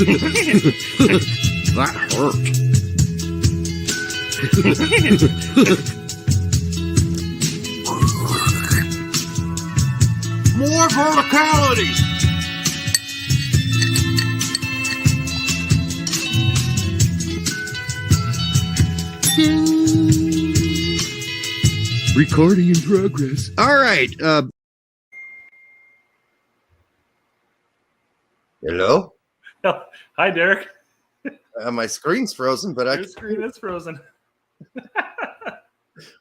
That hurt. More verticality. Recording in progress. All right. Hello? Hi, Derek. My screen's frozen, but Your screen is frozen.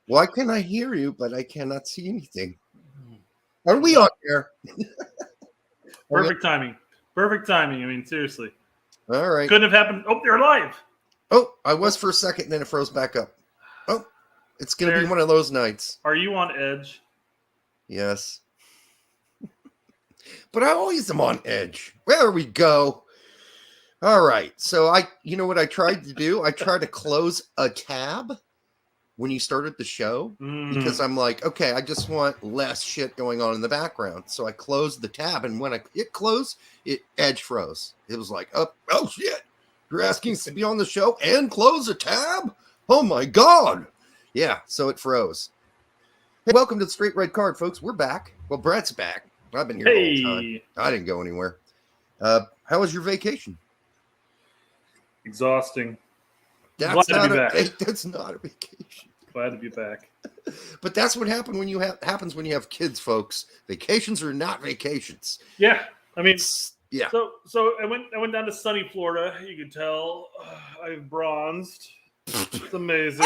Why can I hear you, but I cannot see anything? Are we on air? Perfect timing. Perfect timing. I mean, seriously. All right. Couldn't have happened. Oh, you're live. Oh, I was for a second, then it froze back up. Oh, it's going to be one of those nights. Are you on edge? Yes. But I always am on edge. There we go. All right. So you know what I tried to do? I tried to close a tab when you started the show because I'm like, okay, I just want less shit going on in the background. So I closed the tab, and when I hit close, edge froze. It was like, oh shit, you're asking us to be on the show and close a tab? Oh my God. Yeah. So it froze. Hey, welcome to the Straight Red Card, folks. We're back. Well, Brett's back. I've been here the whole time. I didn't go anywhere. How was your vacation? Exhausting. That's not a vacation. Glad to be back. But that's what happens when you have kids, folks. Vacations are not vacations. Yeah, I mean, yeah. So I went down to sunny Florida. You could tell I've bronzed. It's amazing.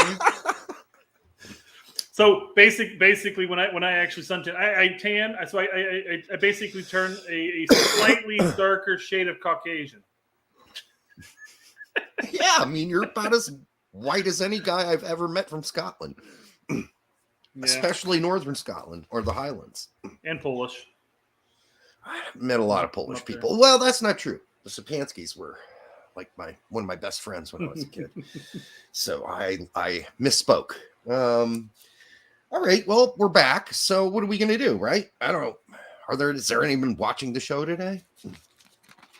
So basically, when I actually suntan, I tan. So I basically turn a slightly darker shade of Caucasian. Yeah, I mean, you're about as white as any guy I've ever met from Scotland, especially northern Scotland or the Highlands. And Polish. I met a lot of Polish people. Well, that's not true. The Sapanskis were like one of my best friends when I was a kid. So I misspoke. All right, well, we're back. So what are we going to do, right? I don't know. Is there anyone watching the show today?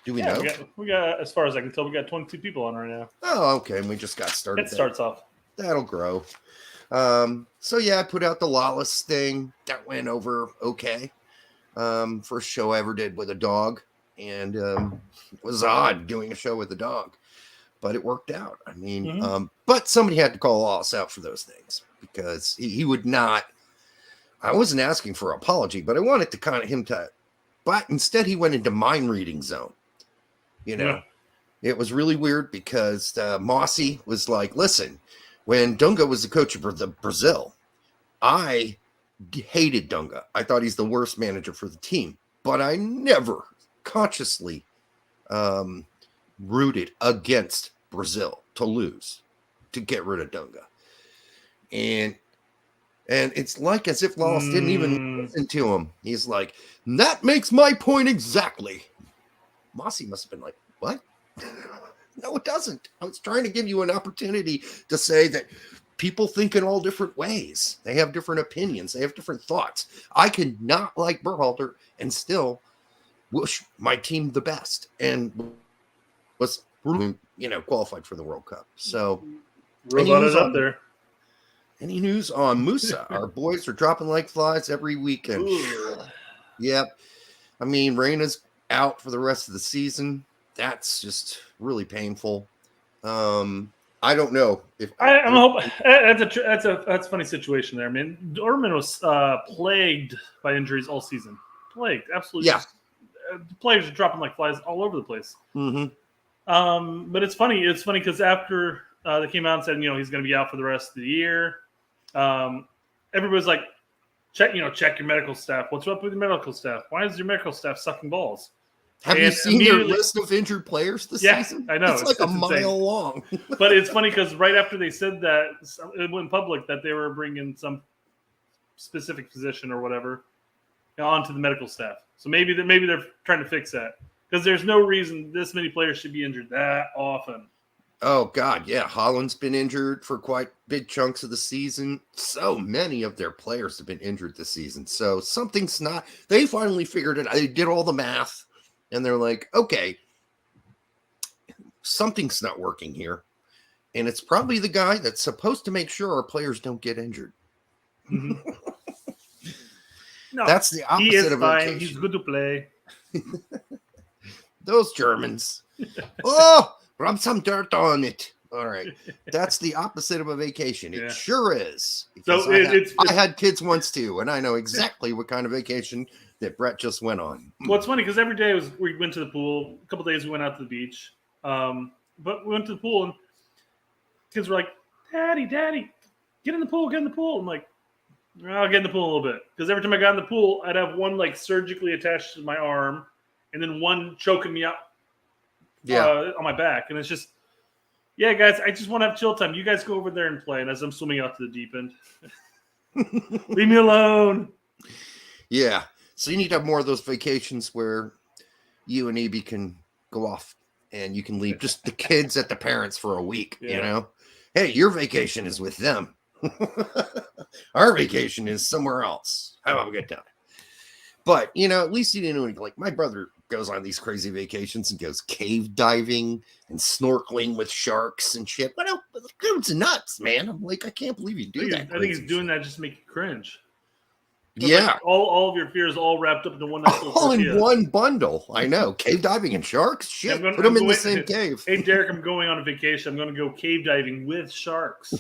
Do we know? We got, as far as I can tell, we got 22 people on right now. Oh, okay. And we just got started. It starts off. That'll grow. So yeah, I put out the Lawless thing. That went over okay. First show I ever did with a dog. And it was odd doing a show with a dog. But it worked out. I mean, but somebody had to call Lawless out for those things. Because he would not. I wasn't asking for an apology, but I wanted to kind of him to. But instead, he went into mind reading zone. You know, It was really weird because Mossy was like, listen, when Dunga was the coach of Brazil, I hated Dunga. I thought he's the worst manager for the team, but I never consciously rooted against Brazil to lose, to get rid of Dunga. And it's like as if Lawless didn't even listen to him. He's like, that makes my point exactly. Mossy must have been like, what? No, it doesn't. I was trying to give you an opportunity to say that people think in all different ways. They have different opinions. They have different thoughts. I can not like Berhalter and still wish my team the best and was, qualified for the World Cup. So, Robot is up there. Any news on Musa? Our boys are dropping like flies every weekend. Yep. I mean, Reyna's out for the rest of the season. That's just really painful. I don't know if I'm hoping that's a funny situation there. I mean, Dortmund was plagued by injuries all season. Plagued, absolutely. Yeah. Players are dropping like flies all over the place. Mm-hmm. But it's funny. It's funny because after they came out and said, he's going to be out for the rest of the year. Everybody's like, check your medical staff. What's up with your medical staff? Why is your medical staff sucking balls? Have you seen their list of injured players this season? I know. It's like a mile long. But it's funny because right after they said that, it went public that they were bringing some specific physician or whatever onto the medical staff. So maybe they're trying to fix that because there's no reason this many players should be injured that often. Oh, God, yeah. Holland's been injured for quite big chunks of the season. So many of their players have been injured this season. So something's not – they finally figured it out. They did all the math, and they're like, okay, something's not working here. And it's probably the guy that's supposed to make sure our players don't get injured. Mm-hmm. No, That's the opposite he is of fine. vacation. He's good to play. Those Germans. Oh, rub some dirt on it. All right. That's the opposite of a vacation. It sure is. So I had kids once too, and I know exactly what kind of vacation that Brett just went on. Well, it's funny because every day we went to the pool. A couple days we went out to the beach. But we went to the pool and kids were like, Daddy, get in the pool, get in the pool. I'm like, I'll get in the pool a little bit. Because every time I got in the pool, I'd have one like surgically attached to my arm and then one choking me up on my back. And it's just, yeah, guys, I just want to have chill time. You guys go over there and play. And as I'm swimming out to the deep end, leave me alone. Yeah. So you need to have more of those vacations where you and EB can go off and you can leave just the kids at the parents for a week, you know? Hey, your vacation is with them. Our vacation is somewhere else. Have a good time. But, you know, at least you didn't like my brother goes on these crazy vacations and goes cave diving and snorkeling with sharks and shit. But it's nuts, man. I'm like, I can't believe you do that. I think he's doing that just to make you cringe. Yeah. Like all of your fears all wrapped up into one nice little all in tortilla. one bundle. I know. Cave diving and sharks? Shit. Put them in the same cave. Hey, Derek, I'm going on a vacation. I'm going to go cave diving with sharks.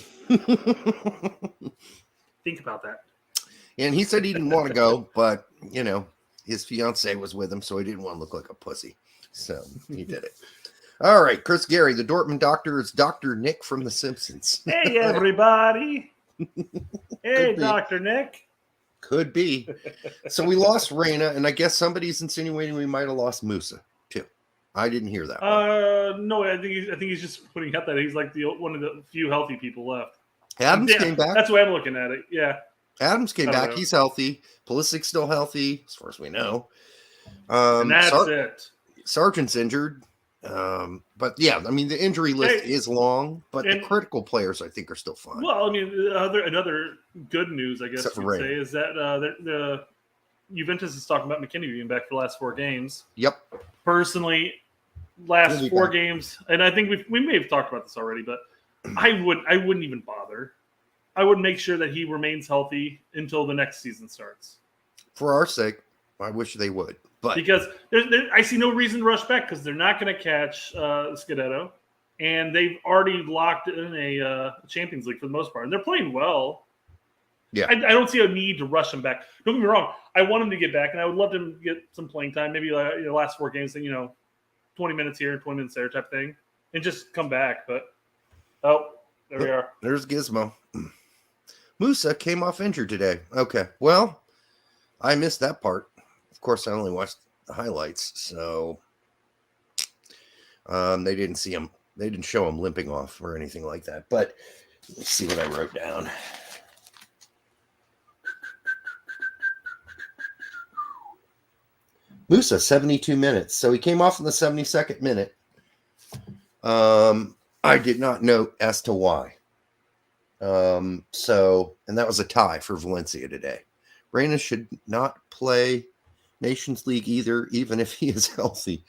Think about that. And he said he didn't want to go, but, you know, his fiance was with him, so he didn't want to look like a pussy. So he did it. All right. Chris Gary, the Dortmund doctor, is Dr. Nick from The Simpsons. Hey, everybody. Hey, Dr. Nick. Could be. So we lost Reyna, and I guess somebody's insinuating we might have lost Musa too. I didn't hear that. No, I think he's just putting out that he's like one of the few healthy people left. Adams came back. That's the way I'm looking at it. Yeah. Adams came back. He's healthy. Pulisic's still healthy, as far as we know. And that's it. Sargent's injured. But yeah, I mean the injury list is long, but the critical players I think are still fine. Well, I mean, another good news, I guess you could say, is that the Juventus is talking about McKinney being back for the last 4 games. Yep. Personally, last 4 games, and I think we may have talked about this already, but I wouldn't even bother. I would make sure that he remains healthy until the next season starts. For our sake, I wish they would. But because I see no reason to rush back because they're not going to catch Scudetto, and they've already locked in a Champions League for the most part, and they're playing well. Yeah, I don't see a need to rush him back. Don't get me wrong; I want him to get back, and I would love him to get some playing time. Maybe last 4 games, 20 minutes here, 20 minutes there, type thing, and just come back. But there we are. There's Gizmo. Musa came off injured today. Okay, well, I missed that part. Of course, I only watched the highlights, so they didn't see him. They didn't show him limping off or anything like that. But let's see what I wrote down. Musa, 72 minutes. So he came off in the 72nd minute. I did not note as to why. And that was a tie for Valencia today. Reyna should not play Nations League either, even if he is healthy.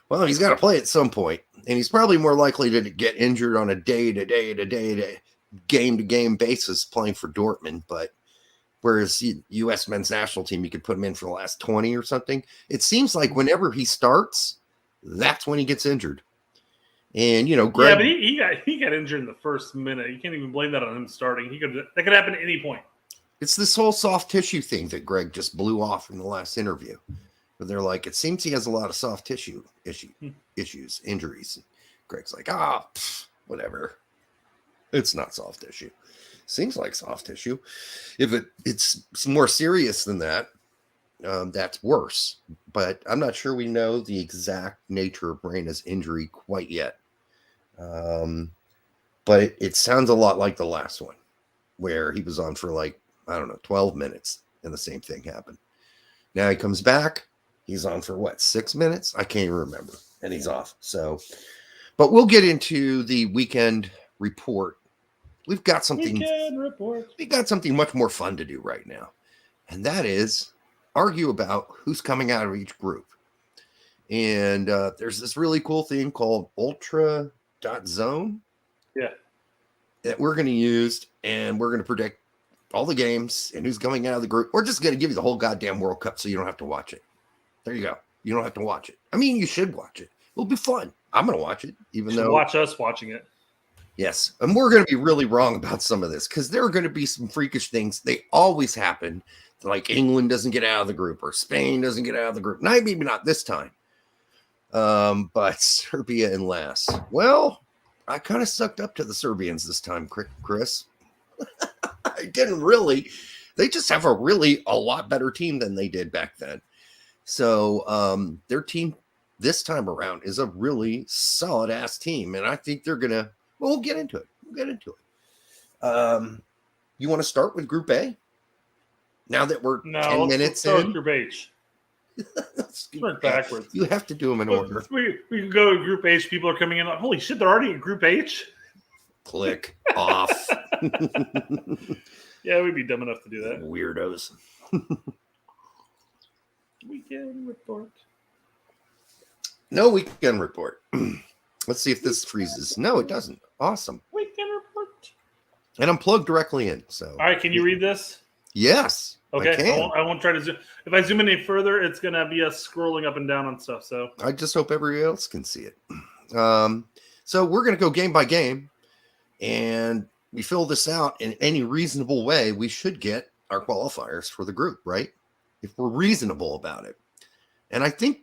Well, he's got to play at some point, and he's probably more likely to get injured on a day-to-day, game-to-game basis playing for Dortmund. But whereas U.S. men's national team, you could put him in for the last 20 or something. It seems like whenever he starts, that's when he gets injured. And Greg, yeah, but he got injured in the first minute. You can't even blame that on him starting. That could happen at any point. It's this whole soft tissue thing that Greg just blew off in the last interview. But they're like, it seems he has a lot of soft tissue issues, injuries. And Greg's like, whatever. It's not soft tissue. Seems like soft tissue. If it's more serious than that, that's worse. But I'm not sure we know the exact nature of Reyna's injury quite yet. But it sounds a lot like the last one, where he was on for 12 minutes, and the same thing happened. Now he comes back. He's on for 6 minutes? I can't even remember. And he's off. So, but we'll get into the weekend report. We've got something. We got something much more fun to do right now, and that is argue about who's coming out of each group. And there's this really cool thing called Ultra.zone. Yeah. That we're going to use, and we're going to predict all the games and who's coming out of the group. We're just going to give you the whole goddamn World Cup so you don't have to watch it. There you go. You don't have to watch it. I mean, you should watch it. It'll be fun. I'm going to watch it, even though. Watch us watching it. Yes. And we're going to be really wrong about some of this because there are going to be some freakish things. They always happen. Like England doesn't get out of the group or Spain doesn't get out of the group. Maybe not this time. But Serbia in last. Well, I kind of sucked up to the Serbians this time, Chris. I didn't really. They just have a lot better team than they did back then. So their team this time around is a really solid ass team. And I think they're going to, well, we'll get into it. You want to start with Group A? Now that we're 10 minutes in? Group H. Work backwards. You have to do them in order. We can go to Group H. People are coming in like, holy shit, they're already in Group H? Click off. Yeah, we'd be dumb enough to do that. Weirdos. Weekend report. No weekend report. Let's see if this freezes. No, it doesn't. Awesome. Weekend report. And I'm plugged directly in. So. All right, can you read this? Yes. Okay, I won't try to zoom. If I zoom in any further, it's going to be us scrolling up and down on stuff. So I just hope everybody else can see it. So we're going to go game by game, and we fill this out in any reasonable way. We should get our qualifiers for the group, right? If we're reasonable about it. And I think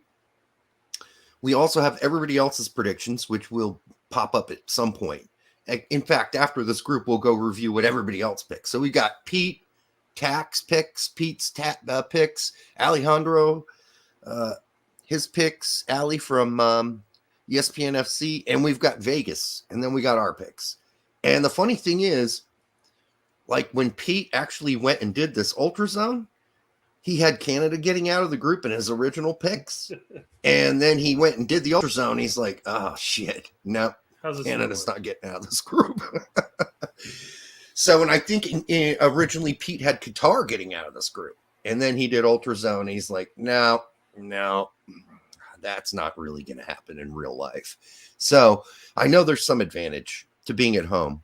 we also have everybody else's predictions, which will pop up at some point. In fact, after this group, we'll go review what everybody else picks. So we got Pete. Tax picks, Pete's picks, Alejandro, his picks, Ali from ESPN FC, and we've got Vegas, and then we got our picks. And the funny thing is, like when Pete actually went and did this Ultrazone, he had Canada getting out of the group in his original picks, and then he went and did the Ultrazone. He's like, oh shit, no, Canada's not getting out of this group. So, and I think originally Pete had Qatar getting out of this group, and then he did Ultrazone. He's like, no, that's not really going to happen in real life. So I know there's some advantage to being at home.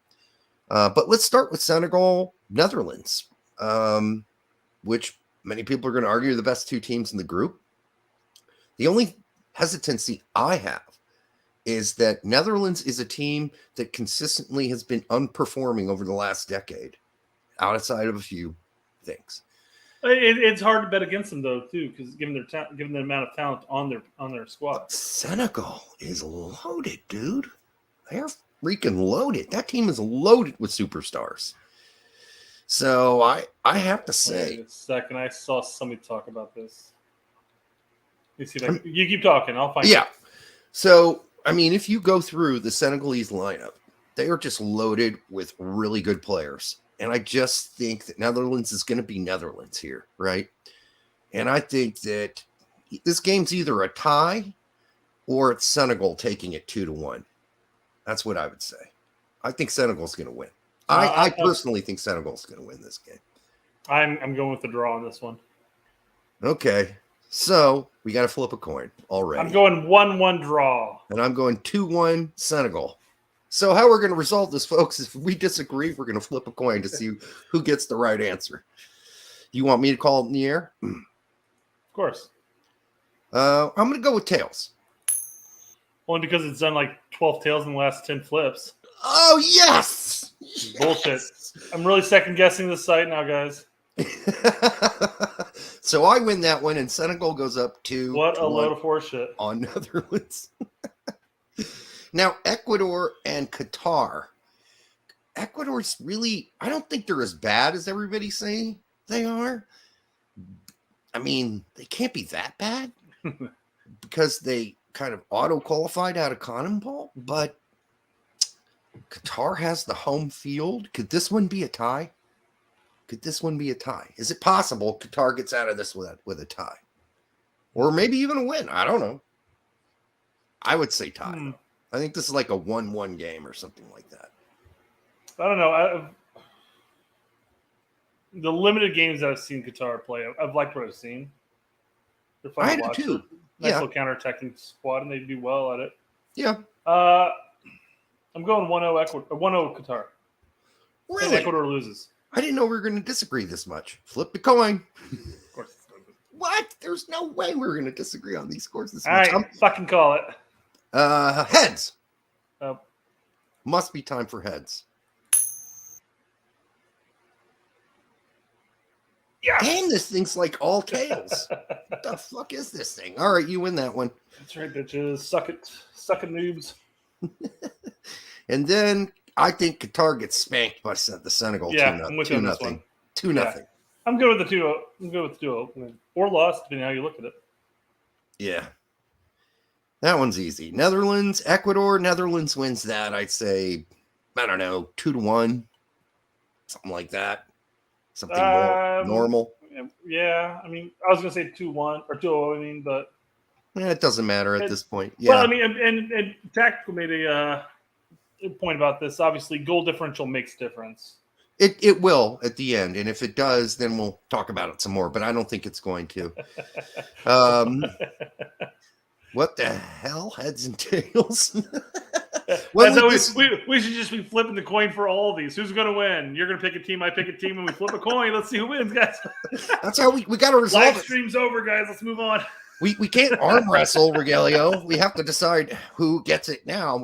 But let's start with Senegal, Netherlands, which many people are going to argue are the best two teams in the group. The only hesitancy I have is that Netherlands is a team that consistently has been underperforming over the last decade, outside of a few things. It's hard to bet against them though, too, because given the amount of talent on their squad. But Senegal is loaded, dude. They're freaking loaded. That team is loaded with superstars. So I have to say, wait a second, I saw somebody talk about this. Let me see if you keep talking. I'll find. Yeah. So. I mean, if you go through the Senegalese lineup, they are just loaded with really good players. And I just think that Netherlands is going to be Netherlands here, right? And I think that this game's either a tie or it's Senegal taking it 2-1. That's what I would say. I think Senegal's going to win. I personally think Senegal's going to win this game. I'm going with the draw on this one. Okay. So we got to flip a coin already. I'm going 1-1 draw. And I'm going 2-1 Senegal. So how we're going to resolve this, folks, is if we disagree, we're going to flip a coin to see who gets the right answer. You want me to call it in the air? Of course. I'm going to go with tails. Only because it's done like 12 tails in the last 10 flips. Oh, yes! Bullshit. I'm really second-guessing this site now, guys. So I win that one, and Senegal goes up 2-1. What a load of horseshit. On Netherlands. Now, Ecuador and Qatar. Ecuador's really, I don't think they're as bad as everybody's saying they are. I mean, they can't be that bad because they kind of auto-qualified out of Cannonball, but Qatar has the home field. Could this one be a tie? Is it possible Qatar gets out of this with a tie? Or maybe even a win? I don't know. I would say tie. I think this is like a 1-1 game or something like that. I don't know. The limited games that I've seen Qatar play, I've liked what I've seen. I do too. Nice little counterattacking squad, and they do well at it. Yeah. I'm going 1-0 Qatar. Really? Ecuador loses. I didn't know we were going to disagree this much. Flip the coin. Of course. What? There's no way we're going to disagree on these scores this All much. right, fucking call it. Heads. Oh. Must be time for heads. Yeah. Damn, this thing's like all tails. What the fuck is this thing? All right, you win that one. That's right, bitches. Suck it, noobs. And then I think Qatar gets spanked by the Senegal. Yeah, I'm with you on this one. 2-0. I'm good with the 2-0. I'm good with the 2-0. Or lost, depending on how you look at it. Yeah. That one's easy. Netherlands, Ecuador. Netherlands wins that. I'd say, I don't know, 2-1. Something like that. Something more normal. Yeah. I mean, I was going to say 2-1 or 2-0, I mean, but. It doesn't matter at this point. Yeah. Well, I mean, and Tactical made a point about this. Obviously, goal differential makes difference. It will at the end, and if it does, then we'll talk about it some more. But I don't think it's going to. What the hell? Heads and tails. We should just be flipping the coin for all of these. Who's going to win? You're going to pick a team. I pick a team, and we flip a coin. Let's see who wins, guys. That's how we got to resolve it. Live stream's over, guys. Let's move on. We can't arm wrestle, Regalio. We have to decide who gets it now.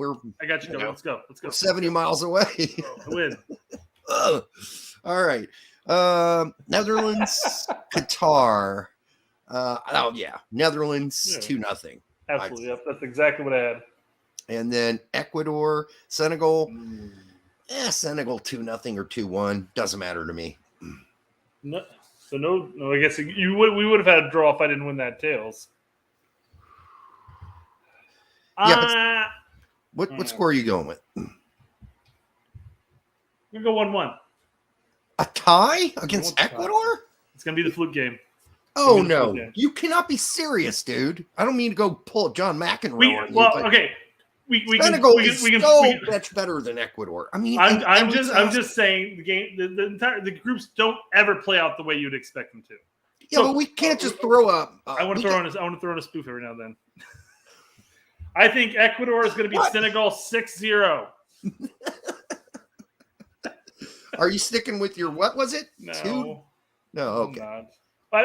I got you. Let's go. We're 70 miles away. I win. All right. Netherlands, Qatar. Netherlands 2-0. Absolutely. Yep. That's exactly what I had. And then Ecuador, Senegal. Senegal 2-0 or 2-1. Doesn't matter to me. No. So no. I guess we would have had a draw if I didn't win that tails. Yeah. What score are you going with? I'm gonna go 1-1. A tie against Ecuador? It's gonna be the fluke game. Oh no! You cannot be serious, dude. I don't mean to go pull John McEnroe. Okay. Senegal is so much better than Ecuador. I mean, I'm just saying the game. The groups don't ever play out the way you'd expect them to. Yeah, but we can't just throw up. I want to throw in a spoof every now and then. I think Ecuador is going to beat Senegal 6-0. Are you sticking with your what was it? No. 2? No, okay.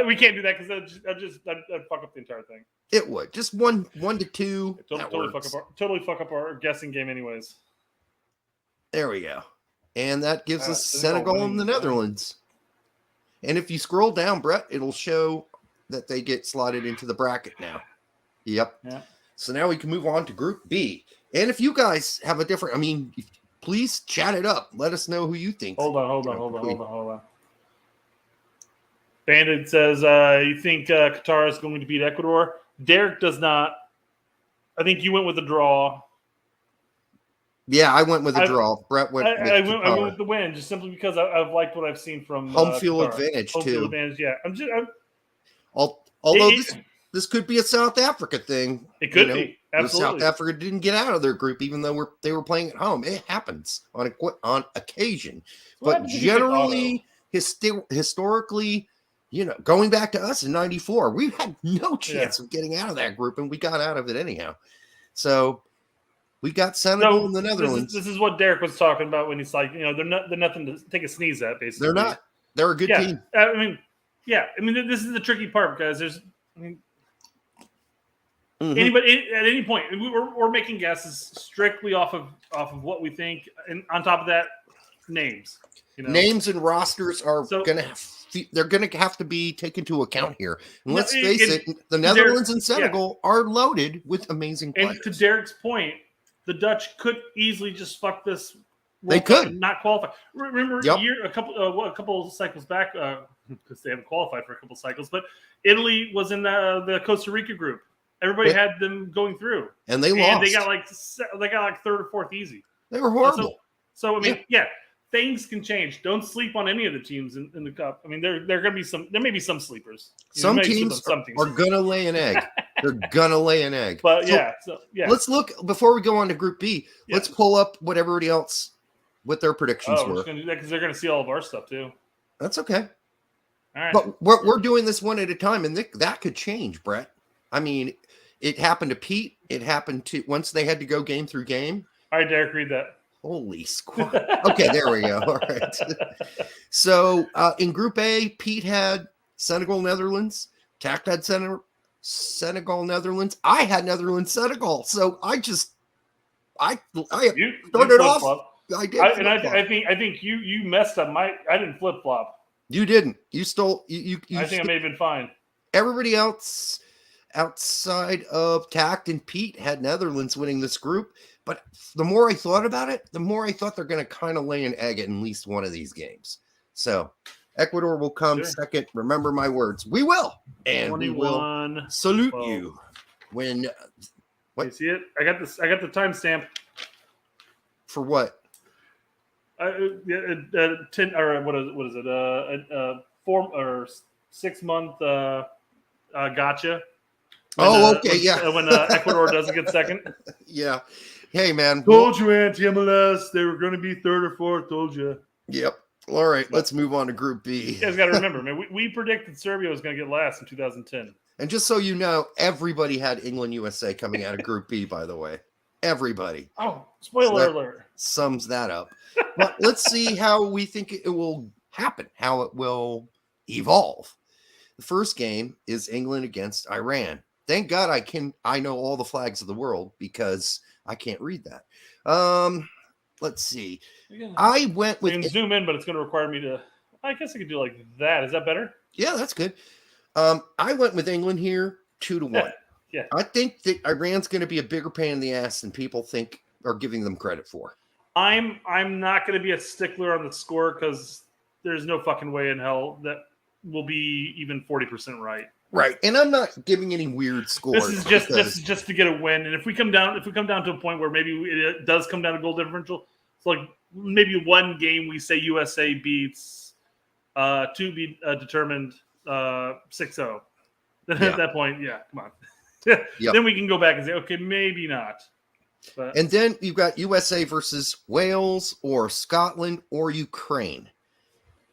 We can't do that because I'd fuck up the entire thing. It would just 1-2. Totally fuck up our guessing game, anyways. There we go, and that gives us Senegal and the Netherlands. And if you scroll down, Brett, it'll show that they get slotted into the bracket now. Yep. Yeah. So now we can move on to Group B. And if you guys have a different, please chat it up. Let us know who you think. Hold on. Bandit says, you think Qatar is going to beat Ecuador? Derek does not. I think you went with the draw. Yeah, I went with a draw. Brett went I went with the win, just simply because I've liked what I've seen from home field Qatar. advantage, home too. Field advantage, yeah. Although this could be a South Africa thing. It could be. Absolutely. South Africa didn't get out of their group, even though they were playing at home. It happens on occasion. But generally, historically, going back to us in 94, we had no chance of getting out of that group, and we got out of it anyhow. So we got Senegal and the Netherlands. This is what Derek was talking about when he's like, they're nothing to take a sneeze at, basically. They're not. They're a good team. This is the tricky part, guys. Anybody at any point, we're making guesses strictly off of what we think, and on top of that, names. Names and rosters are they're going to have to be taken into account here. And let's face it, the Netherlands and Senegal are loaded with amazing players. And to Derek's point, the Dutch could easily just fuck this. They could and not qualify. Remember, a couple of cycles back, because they haven't qualified for a couple of cycles, but Italy was in the Costa Rica group. Everybody had them going through, and they lost. They got like third or fourth easy. They were horrible. So things can change. Don't sleep on any of the teams in the cup. There going to be some. There may be some sleepers. Some teams are going to lay an egg. They're going to lay an egg. But let's look before we go on to Group B. Yeah. Let's pull up what everybody else what their predictions were. We're just going to do that because they're going to see all of our stuff too. That's okay. All right. But we're doing this one at a time, and that could change, Brett. It happened to Pete. It happened to once they had to go game through game. All right, Derek, read that. Holy squat. Okay, there we go. All right. So in Group A, Pete had Senegal, Netherlands. Tact had Senegal, Netherlands. I had Netherlands, Senegal. So I You started off. flip-flop. I did. I think you messed up. I didn't flip flop. You didn't. You stole. You I think I may have been fine. Everybody else outside of Tact and Pete had Netherlands winning this group. But the more I thought about it, the more I thought they're going to kind of lay an egg at least one of these games. So Ecuador will come second. Remember my words. We will. And we will salute you when. What? You see it? I got this. I got the timestamp. For what? 10 or what is it? 4 or 6 month gotcha. Okay, when Ecuador doesn't get second. Yeah. Hey, man. Told you, anti-MLS. They were going to be third or fourth. Told you. Yep. All right. Let's move on to Group B. You guys got to remember, man. We predicted Serbia was going to get last in 2010. And just so you know, everybody had England, USA coming out of Group B, by the way. Everybody. Oh, spoiler alert. Sums that up. But let's see how we think it will happen, how it will evolve. The first game is England against Iran. Thank God I know all the flags of the world because I can't read that. Let's see. I went with. You can zoom in, but it's going to require me to. I guess I could do like that. Is that better? Yeah, that's good. I went with England here 2-1. Yeah. I think that Iran's going to be a bigger pain in the ass than people think are giving them credit for. I'm not going to be a stickler on the score because there's no fucking way in hell that will be even 40% right. Right, and I'm not giving any weird scores. This is just to get a win, and if we come down to a point where maybe it does come down to goal differential, it's like maybe one game we say USA beats, to be determined 6-0. Then at that point, come on. Yep. Then we can go back and say, okay, maybe not. But. And then you've got USA versus Wales or Scotland or Ukraine.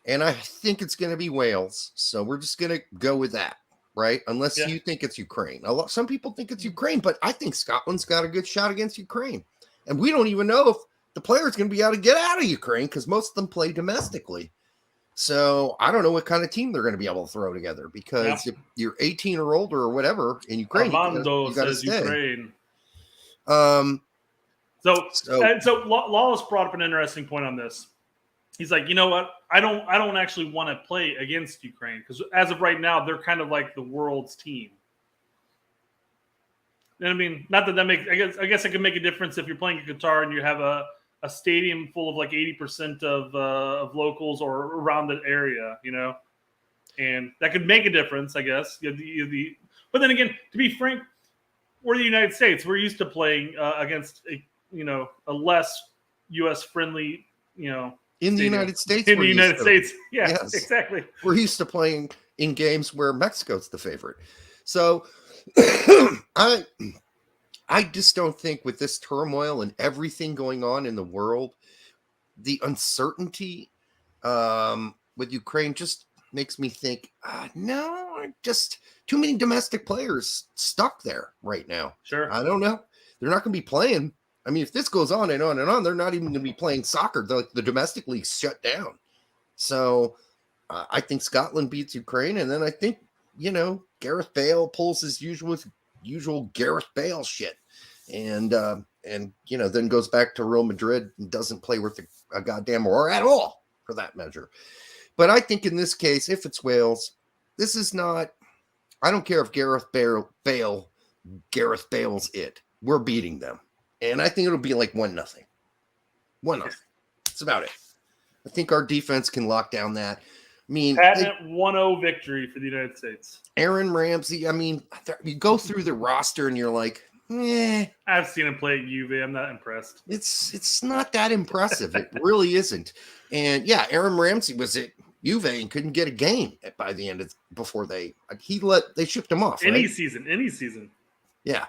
And I think it's going to be Wales. So we're just going to go with that, right? Unless you think it's Ukraine. Some people think it's Ukraine, but I think Scotland's got a good shot against Ukraine. And we don't even know if the player's going to be able to get out of Ukraine because most of them play domestically. So I don't know what kind of team they're going to be able to throw together because if you're 18 or older or whatever in Ukraine, Armando says Ukraine. So Lawless brought up an interesting point on this. He's like, you know what? I don't actually want to play against Ukraine because as of right now, they're kind of like the world's team. And I mean, not that makes. I guess it can make a difference if you're playing in Qatar and you have a stadium full of like 80% of locals or around that area, you know, and that could make a difference, I guess. But then again, to be frank, we're the United States. We're used to playing against a less U.S. friendly, in the United States. In the United States, yes, exactly. We're used to playing in games where Mexico's the favorite. So I just don't think with this turmoil and everything going on in the world, the uncertainty with Ukraine just makes me think, no, just too many domestic players stuck there right now. Sure. I don't know. They're not going to be playing. I mean, if this goes on and on and on, they're not even going to be playing soccer. The domestic league's shut down. So I think Scotland beats Ukraine. And then I think, Gareth Bale pulls his usual Gareth Bale shit. And then goes back to Real Madrid and doesn't play worth a goddamn or at all for that measure. But I think in this case, if it's Wales, this is not, I don't care if Gareth Bale's it. We're beating them. And I think it'll be like 1-0. 1-0. That's about it. I think our defense can lock down that. I mean, patent 1-0 victory for the United States. Aaron Ramsey, I mean, you go through the roster and you're like, I've seen him play at Juve. I'm not impressed. It's not that impressive. It really isn't. And yeah, Aaron Ramsey was at Juve and couldn't get a game by the end before they shipped him off. Any right? season. Yeah.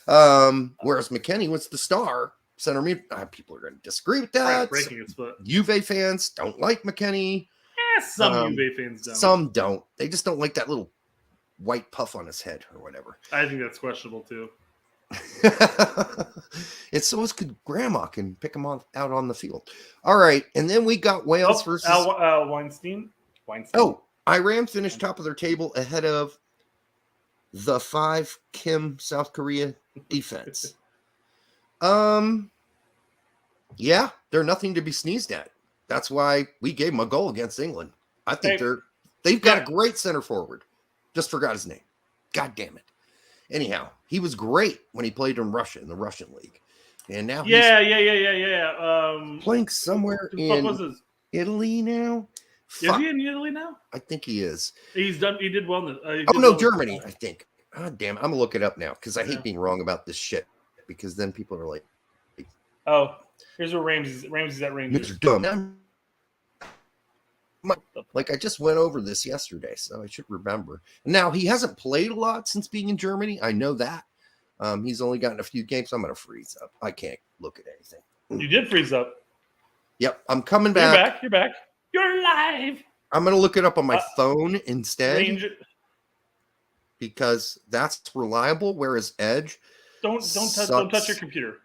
Whereas McKennie was the star center mid. People are going to disagree with that. Breaking its foot. Juve fans don't like McKennie. Some Juve fans don't. Some don't. They just don't like that little white puff on his head or whatever. I think that's questionable too. It's so as good grandma can pick him out on the field. All right, and then we got Wales versus Weinstein. Oh, Iran finished top of their table ahead of the 5 Kim South Korea defense. Yeah, they're nothing to be sneezed at. That's why we gave them a goal against England. I think they've got a great center forward. Just forgot his name. God damn it. Anyhow, he was great when he played in Russia in the Russian league, and now he's playing somewhere in Italy now. Is he in Italy now? I think he is. He did well. Germany. I think. God damn it! I'm gonna look it up now because I hate being wrong about this shit. Because then people are like, "Oh, here's where Ramsey's at Rangers." Mr. Dumb. Like I just went over this yesterday, so I should remember. Now he hasn't played a lot since being in Germany. I know that. He's only gotten a few games. I'm gonna freeze up. I can't look at anything. You did freeze up. Yep, I'm coming back. You're back. You're live. I'm gonna look it up on my phone instead because that's reliable. Whereas Edge, don't touch your computer.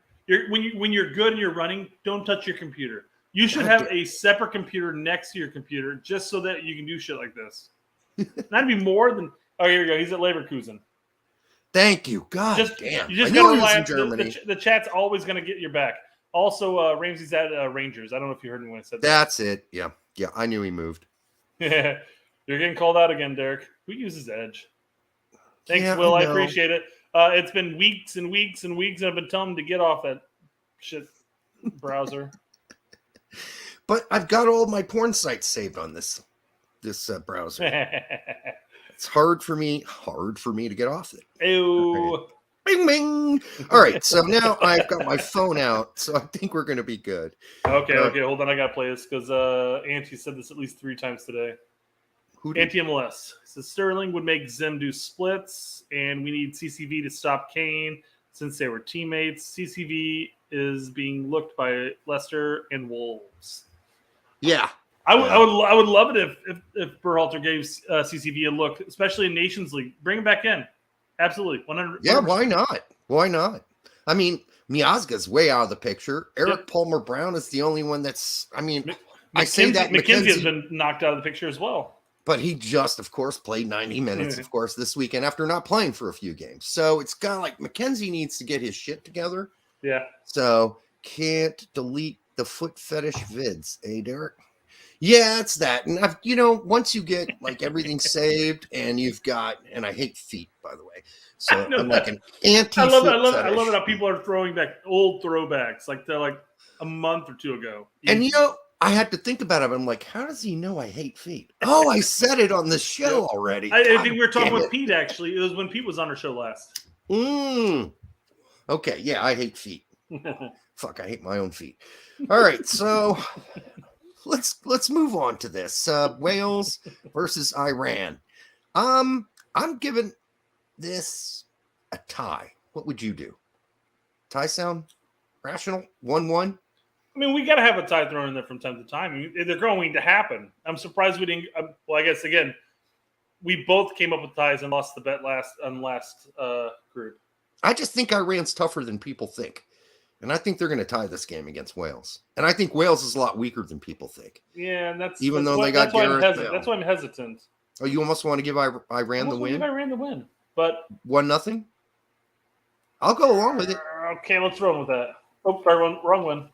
When you're good and you're running, don't touch your computer. You should have a separate computer next to your computer just so that you can do shit like this. That'd be more than. Oh, here we go. He's at Leverkusen. Thank you. God damn. You just got to rely on the chat's always going to get your back. Also, Ramsey's at Rangers. I don't know if you heard me when I said that. That's it. Yeah. Yeah, I knew he moved. You're getting called out again, Derek. Who uses Edge? Thanks, Will. I appreciate it. It's been weeks and weeks and weeks, and I've been telling him to get off that shit browser. But I've got all my porn sites saved on this browser. It's hard for me to get off it. Ew. Okay. Bing, bing. All right, so now I've got my phone out, so I think we're going to be good. Okay, hold on. I got to play this because Auntie said this at least 3 times today. Auntie MLS says Sterling would make Zim do splits, and we need CCV to stop Kane since they were teammates. CCV is being looked by Leicester and Wolves. Yeah. I would love it if Berhalter gave CCV a look, especially in Nations League. Bring him back in. Absolutely. 100%. Yeah, why not? Why not? I mean, Miazga's way out of the picture. Eric Palmer Brown is the only one that's, I say that McKenzie has been knocked out of the picture as well. But he just, of course, played 90 minutes, of course, this weekend after not playing for a few games. So it's kind of like McKenzie needs to get his shit together. Yeah. So can't delete the foot fetish vids, Derek? Yeah, it's that. And once you get like everything saved and you've got, and I hate feet, by the way. So I'm like an anti. I love it how people are throwing back old throwbacks, like they're like a month or 2 ago. And I had to think about it. I'm like, how does he know I hate feet? Oh, I said it on the show already. I think we were talking with Pete, actually. It was when Pete was on our show last. Okay, yeah, I hate feet. Fuck, I hate my own feet. All right, so let's move on to this. Wales versus Iran. I'm giving this a tie. What would you do? Tie sound rational? 1-1? I mean, we got to have a tie thrown in there from time to time. I mean, they're going to happen. I'm surprised we didn't. Well, I guess, again, we both came up with ties and lost the bet on last group. I just think Iran's tougher than people think. And I think they're going to tie this game against Wales. And I think Wales is a lot weaker than people think. Yeah, and that's Gareth Bale. That's why I'm hesitant. Oh, you almost want to give Iran the win? Give Iran the win, but 1-0. I'll go along with it. Okay, let's run with that. Oh, sorry, wrong one.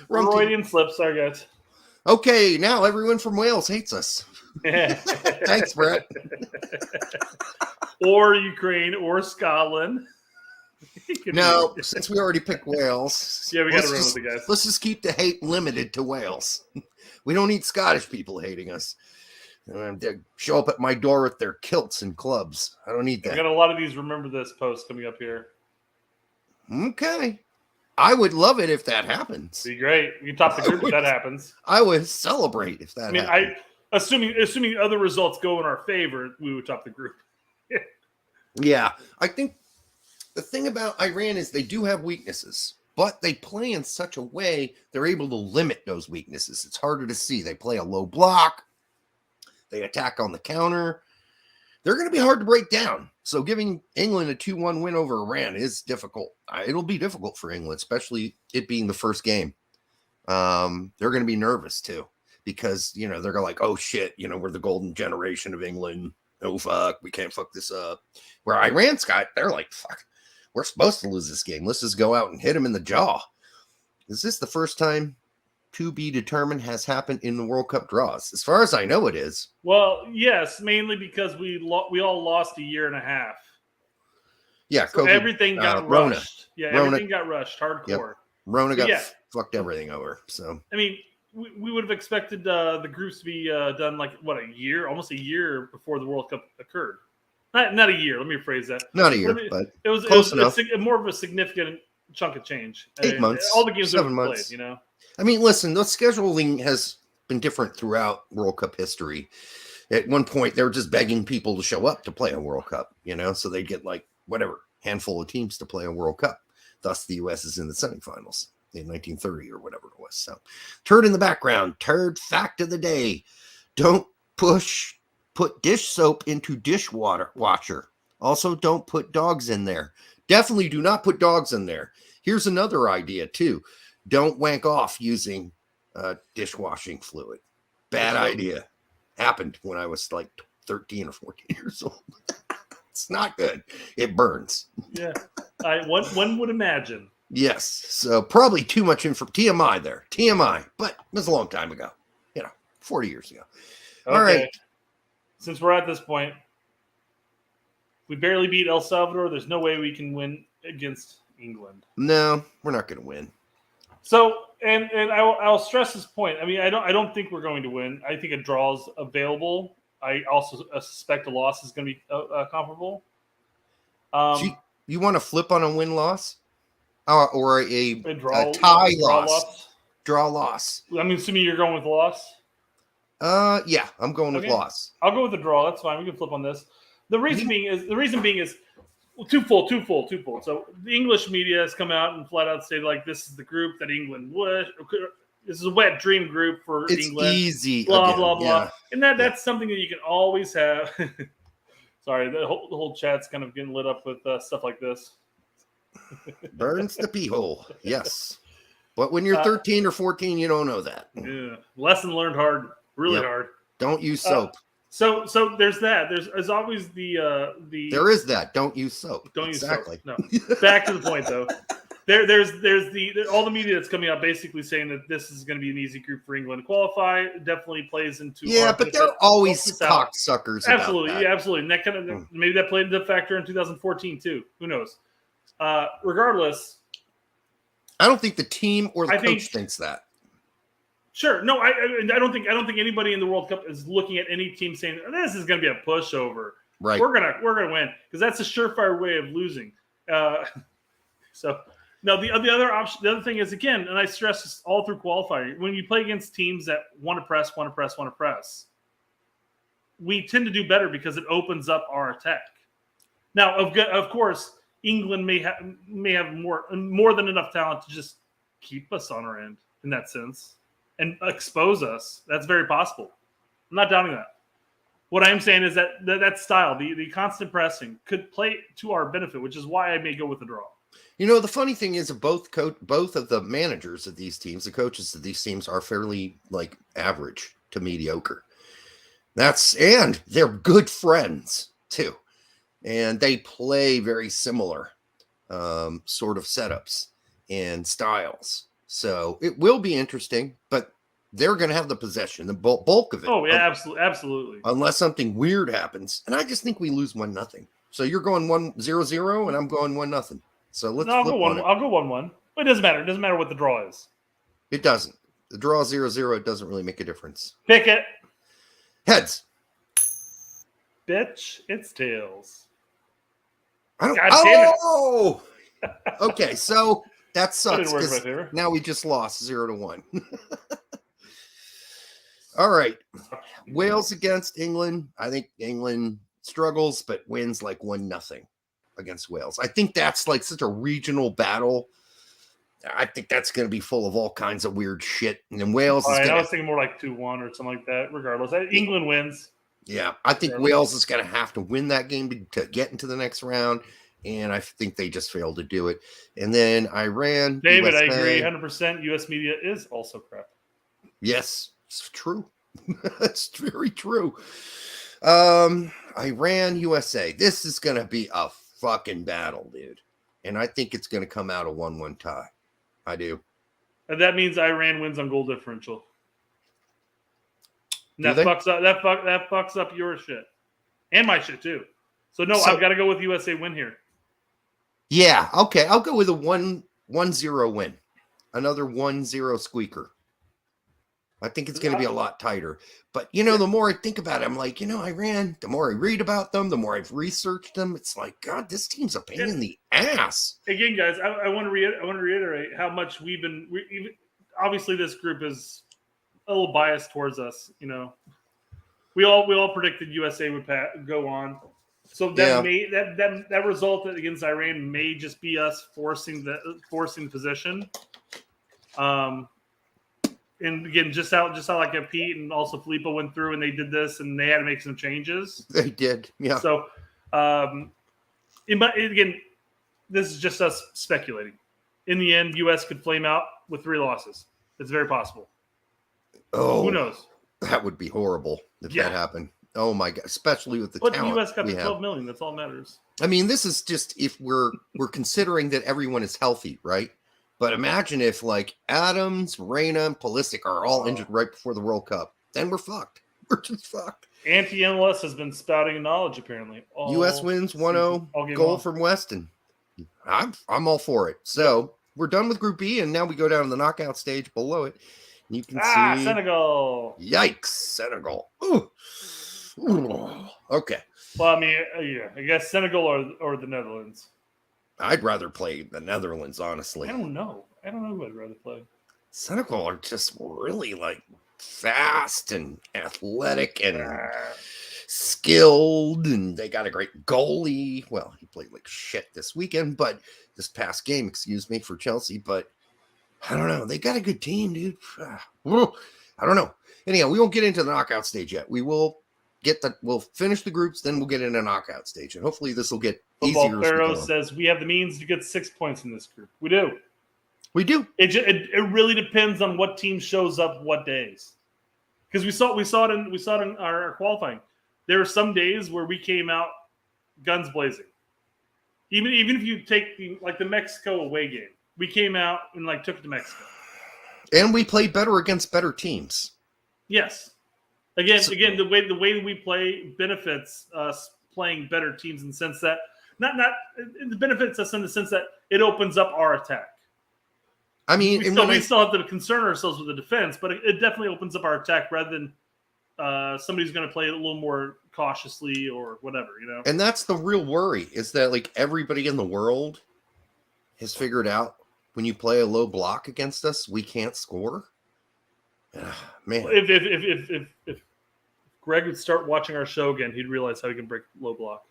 Freudian slip. Sorry, guys. Okay, now everyone from Wales hates us. Thanks, Brett. Or Ukraine or Scotland. No, since we already picked Wales. Yeah, we got to run with the guys. Let's just keep the hate limited to Wales. We don't need Scottish people hating us. They show up at my door with their kilts and clubs. I don't need that. I got a lot of these remember this posts coming up here. Okay. I would love it if that happens. Be great. You top the group if that happens. I would celebrate if that happened. Assuming other results go in our favor, we would top the group. Yeah. I think the thing about Iran is they do have weaknesses, but they play in such a way they're able to limit those weaknesses. It's harder to see. They play a low block. They attack on the counter. they're going to be hard to break down. So giving England a 2-1 win over Iran is difficult. It'll be difficult for England, especially it being the first game. They're going to be nervous too, because, they're going to like, oh shit, we're the golden generation of England. Oh fuck, we can't fuck this up. Where Iran's got, they're like, fuck, we're supposed to lose this game. Let's just go out and hit them in the jaw. Is this the first time to be determined has happened in the World Cup draws? As far as I know, it is. Well, yes, mainly because we all lost a year and a half. Yeah, so COVID, everything got Rona. rushed. Yeah, Rona. everything got rushed hardcore. Yep. Rona got yeah. fucked everything over. So I mean, we would have expected the groups to be done like almost a year before the World Cup occurred. Not a year. Let me rephrase that. Not a year, but it was close enough. More of a significant chunk of change. 8 months. All the games 7 that months. played. I mean, listen, the scheduling has been different throughout World Cup history. At one point, they were just begging people to show up to play a World Cup, so they'd get like whatever handful of teams to play a World Cup. Thus, the U.S. is in the semifinals in 1930 or whatever it was. So, turd in the background, turd fact of the day. Don't put dish soap into dishwasher. Also, don't put dogs in there. Definitely do not put dogs in there. Here's another idea, too. Don't wank off using dishwashing fluid. Bad idea. Happened when I was like 13 or 14 years old. It's not good. It burns. Yeah. One would imagine. Yes. So probably too much info. TMI there. TMI. But it was a long time ago. 40 years ago. Okay. All right. Since we're at this point, we barely beat El Salvador. There's no way we can win against England. No, we're not going to win. So, and I'll stress this point. I mean, I don't think we're going to win. I think a draw is available. I also suspect a loss is going to be comparable. You want to flip on a win-loss? Or a tie loss? Draw loss. I'm assuming you're going with loss? Yeah, I'm going with loss. I'll go with the draw. That's fine. We can flip on this. The reason being is twofold. So the English media has come out and flat out stated like this is the group that England would. This is a wet dream group for England. It's easy. Blah blah blah. Yeah. And that's something that you can always have. Sorry, the whole chat's kind of getting lit up with stuff like this. Burns the pee hole. Yes, but when you're 13 or 14, you don't know that. Yeah, lesson learned hard. Really hard. Don't use soap. So there's that. There's always the. There is that. Don't use soap. Don't use soap. No. Back to the point though. There's all the media that's coming out basically saying that this is going to be an easy group for England to qualify. It definitely plays into but they're always cocksuckers. Absolutely, about that. Yeah, absolutely. And that kind of maybe that played into factor in 2014 too. Who knows? Regardless, I don't think the team or the coach thinks that. Sure. No, I don't think anybody in the World Cup is looking at any team saying this is going to be a pushover. Right. We're gonna win because that's a surefire way of losing. So no, the other option, the other thing is again, and I stress this all through qualifying. When you play against teams that want to press, we tend to do better because it opens up our attack. Now, of course, England may have more than enough talent to just keep us on our end in that sense. And expose us. That's very possible. I'm not doubting that. What I'm saying is that style, the constant pressing, could play to our benefit, which is why I may go with the draw. The funny thing is, both of the managers of these teams, the coaches of these teams, are fairly like average to mediocre. And they're good friends too, and they play very similar sort of setups and styles. So it will be interesting, but they're going to have the possession, the bulk of it. Oh, yeah, absolutely. Unless something weird happens. And I just think we lose 1-0. So you're going 1-0-0, and I'm going 1-0. So let's I'll go 1-1. It doesn't matter. It doesn't matter what the draw is. It doesn't. The draw 0-0, it doesn't really make a difference. Pick it. Heads. Bitch, it's tails. God damn it. Okay, so... That sucks because now we just lost 0-1. All right. Wales against England. I think England struggles, but wins like 1-0 against Wales. I think that's like such a regional battle. I think that's going to be full of all kinds of weird shit. And then Wales I was thinking more like 2-1 or something like that. Regardless, England wins. Yeah, I think Wales is going to have to win that game to get into the next round, and I think they just failed to do it. And then Iran, David, USA. I agree 100%. U.S. media is also crap. Yes, it's true. That's very true. Iran, USA. This is going to be a fucking battle, dude. And I think it's going to come out a 1-1 tie. I do. And that means Iran wins on goal differential. And Do that fucks up your shit. And my shit too. So no, I've got to go with USA win here. Yeah, okay. I'll go with a 1-0 win. Another 1-0 squeaker. I think it's going to be a lot tighter. But, the more I think about it, I'm like, Iran, the more I read about them, the more I've researched them, it's like, God, this team's a pain in the ass. Again, guys, I want to reiterate how much we've been obviously this group is a little biased towards us, We all predicted USA would go on. So that result against Iran may just be us forcing the position. And again, just how like Pete and also Filippo went through and they did this and they had to make some changes. They did, yeah. So, again, this is just us speculating. In the end, U.S. could flame out with 3 losses. It's very possible. Oh, who knows? That would be horrible if that happened. Oh my God! Especially with the talent. But the U.S. got the 12 million. That's all that matters. I mean, this is just if we're considering that everyone is healthy, right? But imagine if like Adams, Reyna, and Pulisic are all injured right before the World Cup. Then we're fucked. We're just fucked. Anti-MLS has been spouting knowledge, apparently. U.S. wins 1-0. Goal from Weston. I'm all for it. So we're done with Group B, and now we go down to the knockout stage below it. You can see Senegal. Yikes, Senegal. Ooh. Okay. Well, I mean, I guess Senegal or the Netherlands. I'd rather play the Netherlands, honestly. I don't know who I'd rather play. Senegal are just really like fast and athletic and skilled, and they got a great goalie. Well, he played like shit this weekend, but this past game, for Chelsea. But I don't know. They got a good team, dude. I don't know. Anyhow, we won't get into the knockout stage yet. We'll finish the groups, then we'll get into knockout stage, and hopefully this will get Football easier. Pharaoh says we have the means to get 6 points in this group. We do. It really depends on what team shows up what days, because we saw it in our qualifying. There are some days where we came out guns blazing. Even if you take the Mexico away game, we came out and took it to Mexico, and we played better against better teams. Yes. Again, the way we play benefits us playing better teams in the sense that it benefits us in the sense that it opens up our attack. I mean, we still have to concern ourselves with the defense, but it definitely opens up our attack rather than somebody's going to play a little more cautiously or whatever, And that's the real worry, is that everybody in the world has figured out when you play a low block against us, we can't score. Man, if Greg would start watching our show again, he'd realize how he can break low block.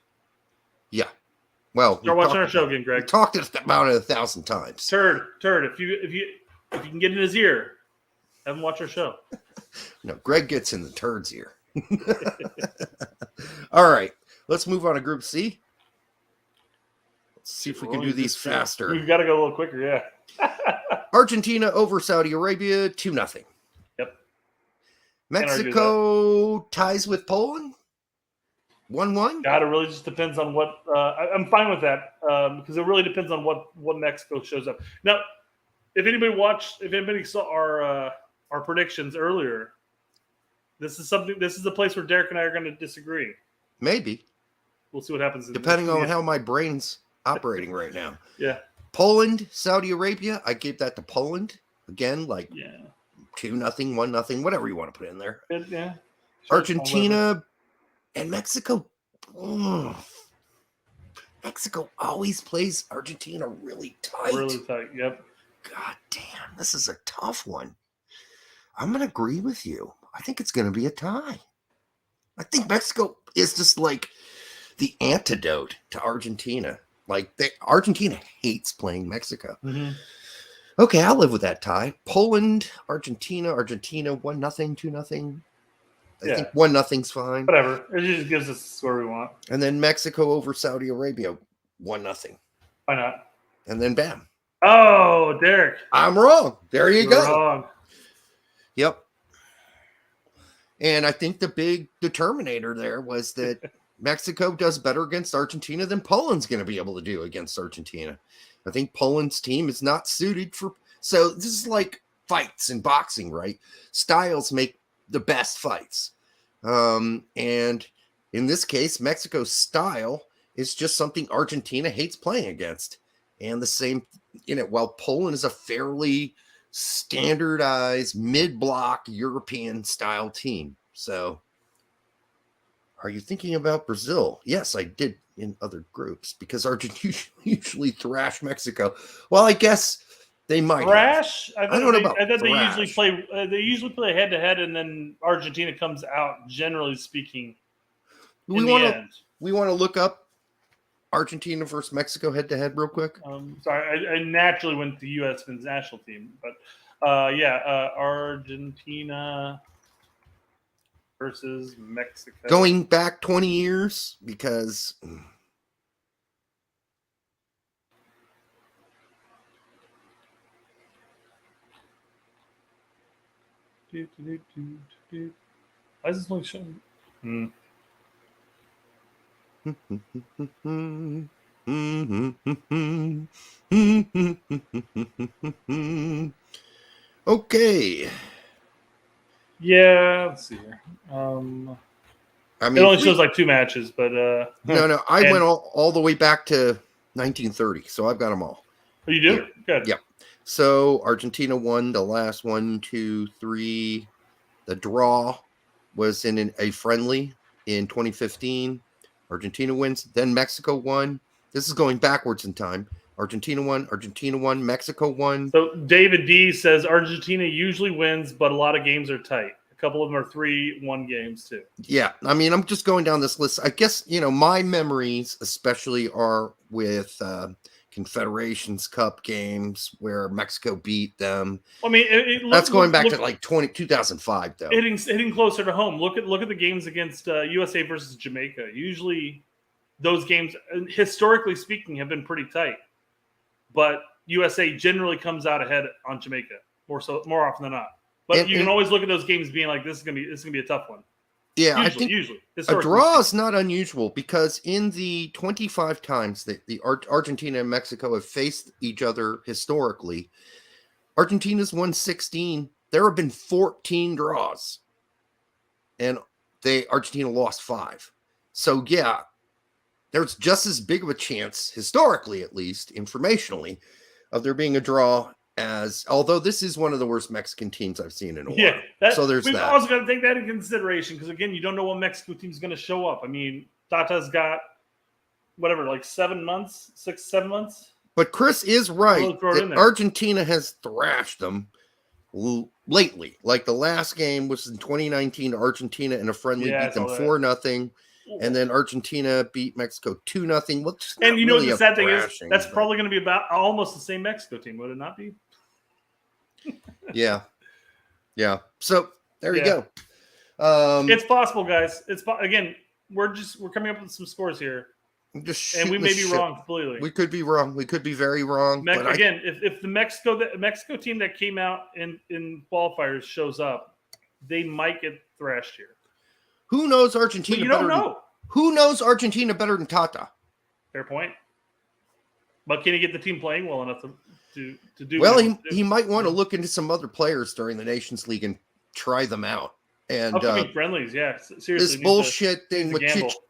Yeah. Well, start watching our show again, Greg. We talked about it 1,000 times. Turd. If you can get in his ear, have him watch our show. No, Greg gets in the turd's ear. All right, let's move on to Group C. Let's see if we can do these faster. We've got to go a little quicker, yeah. Argentina over Saudi Arabia, 2-0. Yep. Mexico ties with Poland, 1-1. God, it really just depends on what. I'm fine with that because it really depends on what Mexico shows up. Now, if anybody saw our predictions earlier, this is the place where Derek and I are going to disagree. Maybe. We'll see what happens. Depending on how my brain's operating right now. Yeah. Poland, Saudi Arabia. I gave that to Poland again. 2-0, 1-0, whatever you want to put in there. Yeah. Argentina and Mexico. Oh. Mexico always plays Argentina really tight. Really tight. Yep. God damn, this is a tough one. I'm going to agree with you. I think it's going to be a tie. I think Mexico is just the antidote to Argentina. Argentina hates playing Mexico. Mm-hmm. Okay, I'll live with that tie. Poland, Argentina, 1-0, 2-0. I think 1-0's fine. Whatever. It just gives us the score we want. And then Mexico over Saudi Arabia, 1-0. Why not? And then bam. Oh, Derek. I'm wrong. There you go. Wrong. Yep. And I think the big determinator there was that Mexico does better against Argentina than Poland's going to be able to do against Argentina. I think Poland's team is not suited for. So this is like fights in boxing, right? Styles make the best fights. And in this case, Mexico's style is just something Argentina hates playing against. And the same, while Poland is a fairly standardized mid-block European style team. So are you thinking about Brazil? Yes, I did in other groups because Argentina usually thrash Mexico. Well, I guess they might thrash. I don't know about I thought thrash. they usually play head to head, and then Argentina comes out. Generally speaking, We want to look up Argentina versus Mexico head to head real quick. Sorry, I naturally went to U.S. men's national team, but Argentina versus Mexico. Going back 20 years because why is this only showing? Okay. Yeah, let's see here. I mean, it only shows like 2 matches, but no. I went all the way back to 1930, so I've got them all. Oh, you do? Here. Good. Yeah. So Argentina won the last 1, 2, 3. The draw was in a friendly in 2015. Argentina wins. Then Mexico won. This is going backwards in time. Argentina won. Mexico won. So David D says Argentina usually wins, but a lot of games are tight. A couple of them are 3-1 games too. Yeah. I mean, I'm just going down this list. I guess, my memories especially are with Confederations Cup games where Mexico beat them. I mean, that's going back to like 2005 though. Hitting closer to home. Look at the games against USA versus Jamaica. Usually those games, historically speaking, have been pretty tight. But USA generally comes out ahead on Jamaica more often than not. But you can always look at those games being like, this is gonna be a tough one. Yeah, usually a draw is not unusual because in the 25 times that the Argentina and Mexico have faced each other historically, Argentina's won 16. There have been 14 draws, and Argentina lost 5. So yeah, there's just as big of a chance, historically at least, informationally, of there being a draw as, although this is one of the worst Mexican teams I've seen in a while. Yeah, so there's we've that. also got to take that into consideration because, again, you don't know what Mexico team's going to show up. I mean, Tata's got, like 7 months, 6-7 months. But Chris is right. Argentina has thrashed them lately. Like the last game was in 2019, Argentina in a friendly beat them 4-0. And then Argentina beat Mexico 2-0. Well, and you know what the sad thing is? That's probably going to be about almost the same Mexico team, would it not be? Yeah. So there you go. It's possible, guys. Again, we're coming up with some scores here, and we may be wrong completely. We could be wrong. We could be very wrong. If the Mexico team that came out in qualifiers shows up, they might get thrashed here. Who knows Argentina? But you don't know. Who knows Argentina better than Tata? Fair point. But can he get the team playing well enough to do? Well, he might want to look into some other players during the Nations League and try them out. And upcoming friendlies, yeah. Seriously, this bullshit thing with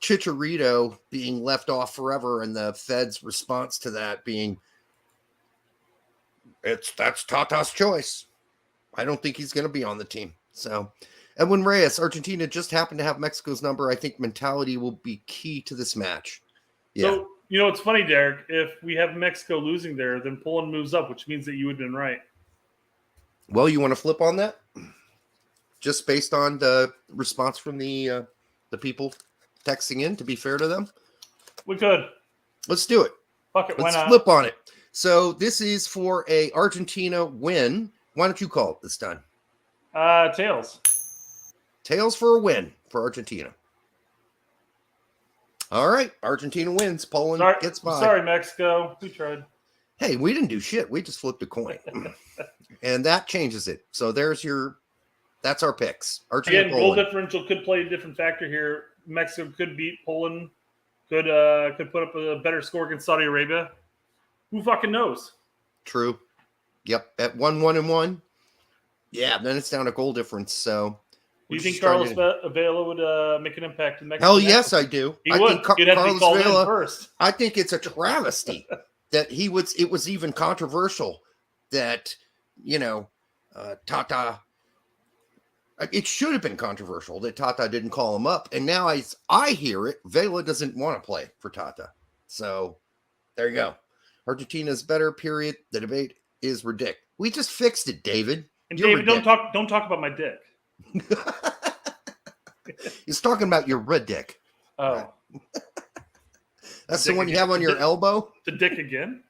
Chicharito being left off forever, and the Fed's response to that being, that's Tata's choice. I don't think he's going to be on the team. So, Edwin Reyes, Argentina just happened to have Mexico's number. I think mentality will be key to this match. Yeah. So, it's funny, Derek. If we have Mexico losing there, then Poland moves up, which means that you would have been right. Well, you want to flip on that? Just based on the response from the people texting in, to be fair to them? We could. Let's do it. Fuck it, why not? Let's flip on it. So this is for a Argentina win. Why don't you call it this time? Tails. tails for a win for Argentina. All right, Argentina wins. Poland gets by. Sorry, Mexico. We tried. Hey, we didn't do shit. We just flipped a coin. And that changes it. So that's our picks. Argentina, again, goal differential could play a different factor here. Mexico could beat Poland. Could put up a better score against Saudi Arabia. Who fucking knows? True. Yep. At 1-1-1. Yeah, then it's down to goal difference. So do you think Carlos Vela would make an impact in Mexico? Hell yes, I do. He would. He'd have to be called in first. I think it's a travesty that it was even controversial that, Tata. It should have been controversial that Tata didn't call him up. And now I hear it, Vela doesn't want to play for Tata. So there you go. Argentina's better, period. The debate is ridiculous. We just fixed it, David. And David, don't talk about my dick. He's talking about your red dick. Oh. That's the one you have on your elbow? The dick again?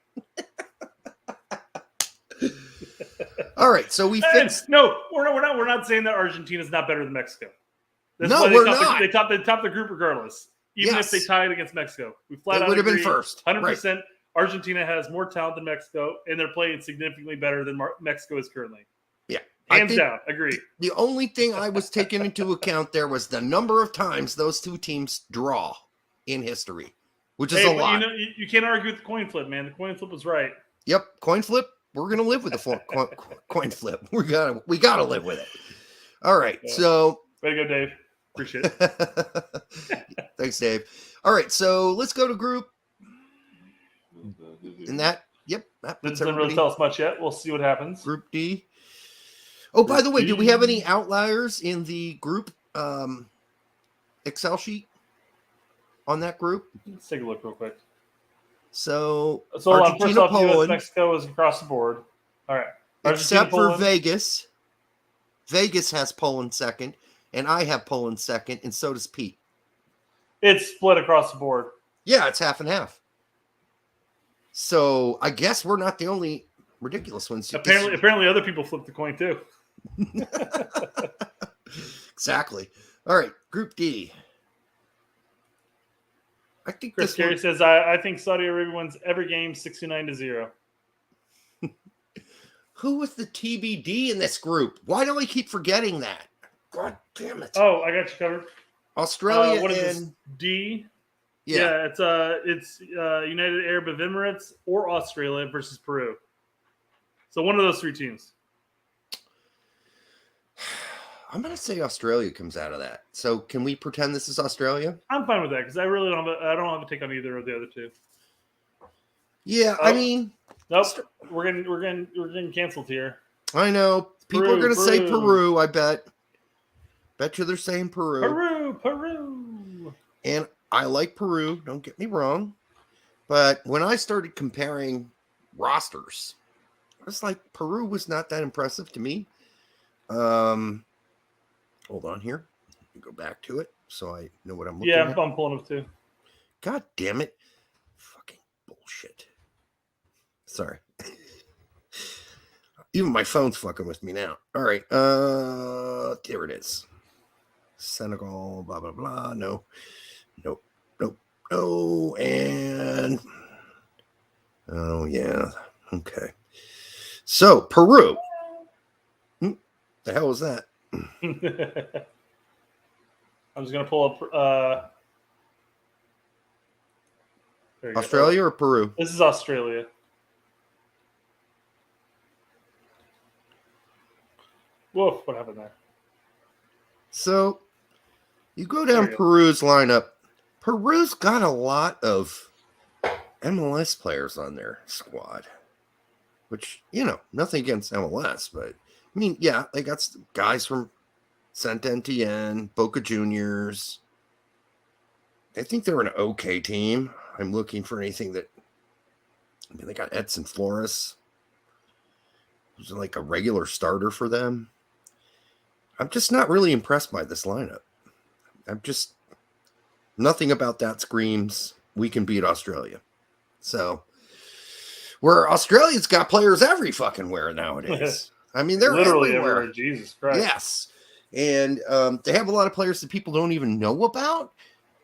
All right, so we fixed. No, we're not saying that Argentina's not better than Mexico. That's no, we're not. They top the group regardless. Even if they tied against Mexico. We flat out would have been first. 100%. Right. Argentina has more talent than Mexico, and they're playing significantly better than Mexico is currently. Yeah. Hands down. Agree. The only thing I was taking into account there was the number of times those two teams draw in history, which is a lot. You can't argue with the coin flip, man. The coin flip was right. Yep. Coin flip. We're going to live with the coin flip. We got to live with it. All right. So. Way to go, Dave. Appreciate it. Thanks, Dave. All right. So let's go to group. And that doesn't really tell us much yet. We'll see what happens. Group D. Oh, by the way, do we have any outliers in the group Excel sheet on that group? Let's take a look real quick. So Argentina, first off, Poland, US, Mexico is across the board. All right. Except for Vegas. Vegas has Poland second, and I have Poland second, and so does Pete. It's split across the board. Yeah, it's half and half. So I guess we're not the only ridiculous ones. Apparently other people flipped the coin too. Exactly. All right, Group D. I think Chris Carey says, I think Saudi Arabia wins every game 69-0. Who was the TBD in this group? Why do I keep forgetting that? God damn it. Oh, I got you covered. Australia what is this? D? Yeah, it's United Arab Emirates or Australia versus Peru. So one of those three teams. I'm going to say Australia comes out of that. So can we pretend this is Australia? I'm fine with that because I really don't have a take on either of the other two. Yeah, I mean, nope. We're getting canceled here. I know people are going to say Peru. I bet you they're saying Peru. Peru. And I like Peru. Don't get me wrong, but when I started comparing rosters, I was like, Peru was not that impressive to me. Hold on here. Go back to it so I know what I'm looking at. Yeah, I'm pulling up too. God damn it. Fucking bullshit. Sorry. Even my phone's fucking with me now. All right. There it is. Senegal, blah, blah, blah. No. Nope. And oh, yeah. Okay. So, Peru. The hell was that? I'm just going to pull up Australia or Peru? This is Australia. Whoa, what happened there? So you go down Peru's lineup. Peru's got a lot of MLS players on their squad, which, nothing against MLS, but I mean, yeah, they got guys from Saint Etienne, Boca Juniors. I think they're an okay team. I'm looking for anything that. I mean, they got Edson Flores, who's like a regular starter for them. I'm just not really impressed by this lineup. Nothing about that screams we can beat Australia. So, where Australia's got players every fucking where nowadays. I mean, they're literally everywhere. Jesus Christ. Yes. And they have a lot of players that people don't even know about,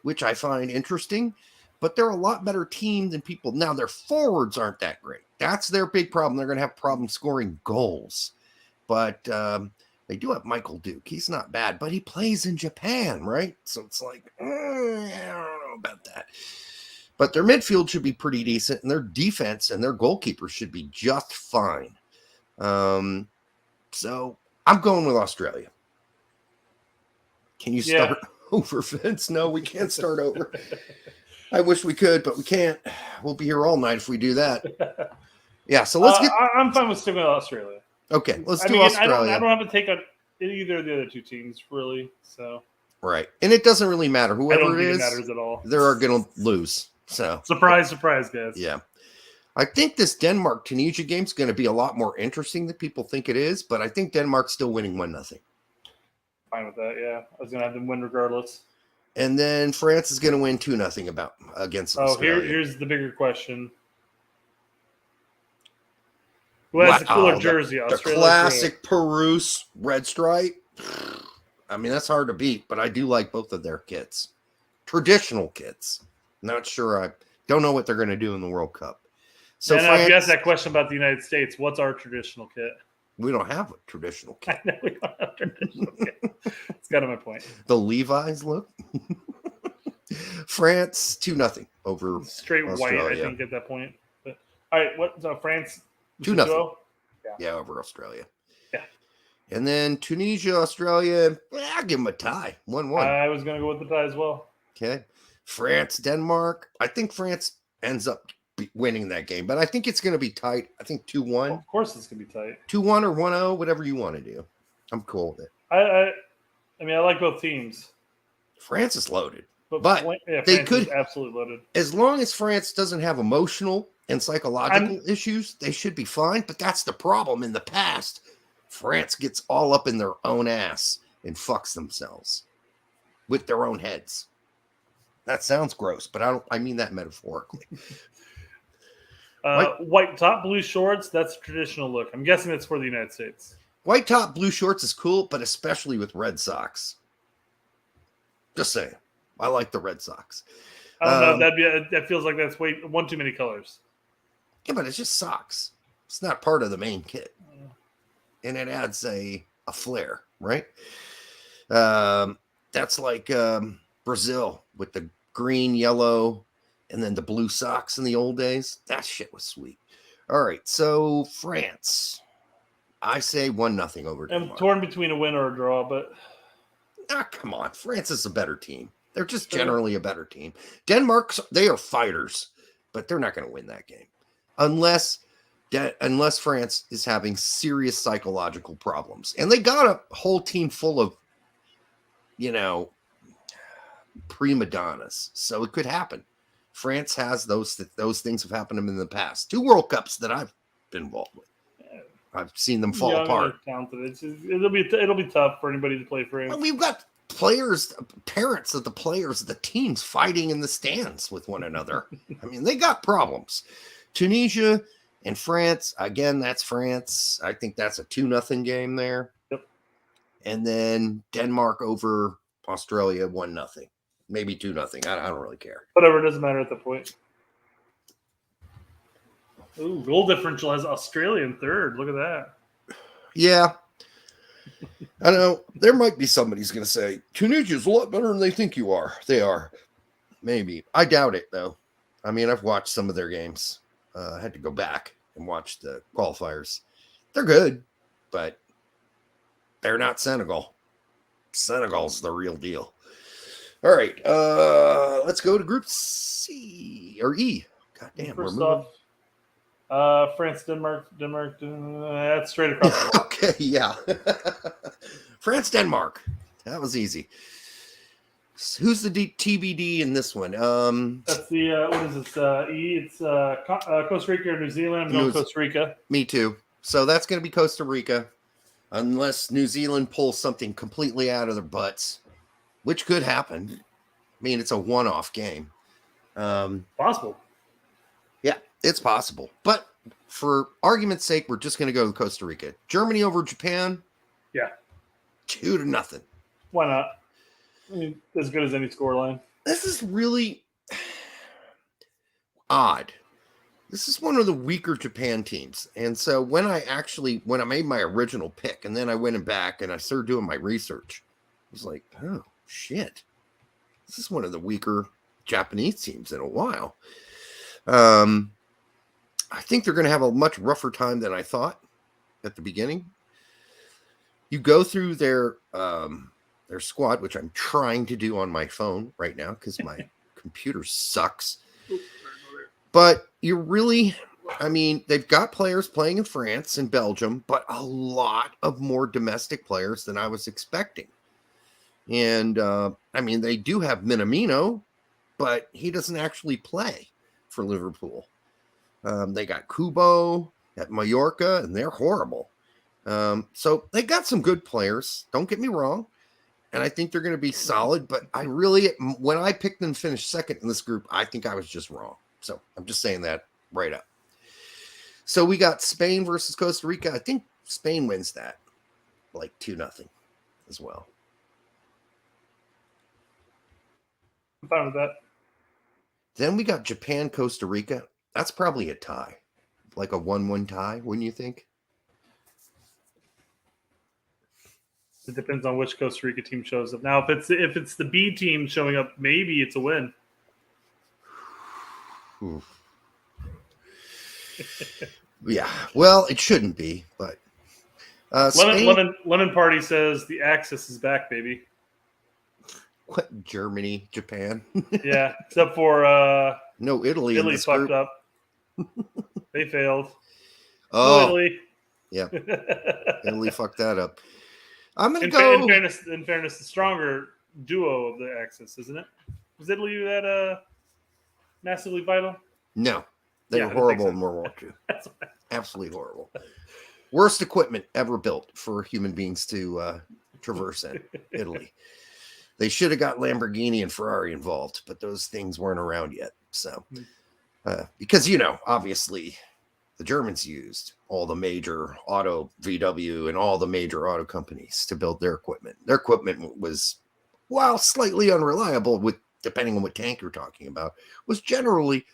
which I find interesting. But they're a lot better team than people. Now, their forwards aren't that great. That's their big problem. They're going to have problems scoring goals. But they do have Michael Duke. He's not bad, but he plays in Japan, right? So it's like, I don't know about that. But their midfield should be pretty decent, and their defense and their goalkeeper should be just fine. So I'm going with Australia. Can you start over, Vince? No, we can't start over. I wish we could, but we can't. We'll be here all night if we do that. Yeah, so let's get... I'm fine with sticking with Australia. Okay, let's do Australia. I don't have to take on either of the other two teams, really. So right, and it doesn't really matter. Whoever it is, matters at all. They're going to lose. So surprise, guys. Yeah. I think this Denmark-Tunisia game is going to be a lot more interesting than people think it is, but I think Denmark's still winning 1-0. Fine with that, yeah. I was going to have them win regardless. And then France is going to win 2-0 against Australia. Here's the bigger question. Who has the cooler jersey? The classic Perouse red stripe. I mean, that's hard to beat, but I do like both of their kits. Traditional kits. Not sure. I don't know what they're going to do in the World Cup. So and I've asked that question about the United States. What's our traditional kit? We don't have a traditional kit. I know we don't have a traditional kit. It's kind of my point. The Levi's look. France 2-0 over straight Australia. white, I think, at that point. But all right, what? So France 2-0. Yeah, over Australia. Yeah. And then Tunisia, Australia. I'll give them a tie. 1-1. I was going to go with the tie as well. Okay. France, Denmark. I think France ends up winning that game, but I think it's going to be tight. I think 2-1. Well, of course it's going to be tight. 2-1 or 1-0, whatever you want to do. I'm cool with it. I mean, I like both teams. France is loaded. But they could absolutely loaded. As long as France doesn't have emotional and psychological issues, they should be fine. But that's the problem. In the past, France gets all up in their own ass and fucks themselves with their own heads. That sounds gross, but I mean that metaphorically. White top, blue shorts. That's a traditional look. I'm guessing that's for the United States. White top, blue shorts is cool, but especially with red socks. Just saying. I like the Red Sox. I don't know. That feels like that's one too many colors. Yeah, but it's just socks. It's not part of the main kit, and it adds a flair, right? That's like Brazil with the green, yellow, and then the blue socks in the old days. That shit was sweet. All right, so France. I say 1-0 over Denmark. I'm torn between a win or a draw, but come on, France is a better team. They're just generally a better team. Denmark, they are fighters, but they're not going to win that game unless France is having serious psychological problems. And they got a whole team full of, prima donnas, so it could happen. France has those things have happened to them in the past. 2 World Cups that I've been involved with. I've seen them fall apart. It'll be tough for anybody to play France. Well, we've got parents of the players of the teams fighting in the stands with one another. I mean, they got problems. Tunisia and France, again, that's France. I think that's a 2-0 game there. Yep. And then Denmark over Australia 1-0. Maybe 2-0. I don't really care. Whatever, it doesn't matter at the point. Ooh, goal differential has Australia in third. Look at that. Yeah. I know there might be somebody's going to say Tunisia's a lot better than they think you are. They are. Maybe. I doubt it, though. I mean, I've watched some of their games. I had to go back and watch the qualifiers. They're good, but they're not Senegal. Senegal's the real deal. All right. Let's go to Group C or E. God damn. First off, France, Denmark. That's straight across the Okay, yeah. France, Denmark. That was easy. Who's the TBD in this one? That's the what is this? E. It's Costa Rica or New Zealand. I'm going Costa Rica. Me too. So that's going to be Costa Rica, unless New Zealand pulls something completely out of their butts, which could happen. I mean, it's a one-off game. Possible. Yeah, it's possible. But for argument's sake, we're just going to go with Costa Rica. Germany over Japan. Yeah. 2-0. Why not? I mean, as good as any scoreline. This is really odd. This is one of the weaker Japan teams. And so when I made my original pick and then I went back and I started doing my research, I was like, oh, shit. This is one of the weaker Japanese teams in a while. I think they're going to have a much rougher time than I thought at the beginning. You go through their squad, which I'm trying to do on my phone right now because my computer sucks. But you really, I mean, they've got players playing in France and Belgium, but a lot of more domestic players than I was expecting. And, I mean, they do have Minamino, but he doesn't actually play for Liverpool. They got Kubo at Mallorca, and they're horrible. So they got some good players. Don't get me wrong. And I think they're going to be solid. But when I picked them to finish second in this group, I think I was just wrong. So I'm just saying that right up. So we got Spain versus Costa Rica. I think Spain wins that like 2-0 as well. I'm fine with that. Then we got Japan, Costa Rica. That's probably a tie, like a 1-1 tie, wouldn't you think? It depends on which Costa Rica team shows up. Now, if it's the B team showing up, maybe it's a win. Yeah, well, it shouldn't be, but Lemon Party says the Axis is back, baby. What, Germany, Japan? Yeah, except for no Italy. Italy fucked up. They failed. Oh, no, Italy. Yeah, Italy fucked that up. I'm gonna go. In fairness, the stronger duo of the Axis, isn't it? Was Italy that massively vital? No, they were horrible in World War II. Absolutely horrible. Worst equipment ever built for human beings to traverse in Italy. They should have got Lamborghini and Ferrari involved, but those things weren't around yet. So, because, obviously the Germans used all the major auto VW and all the major auto companies to build their equipment. Their equipment was, while slightly unreliable, depending on what tank you're talking about, was generally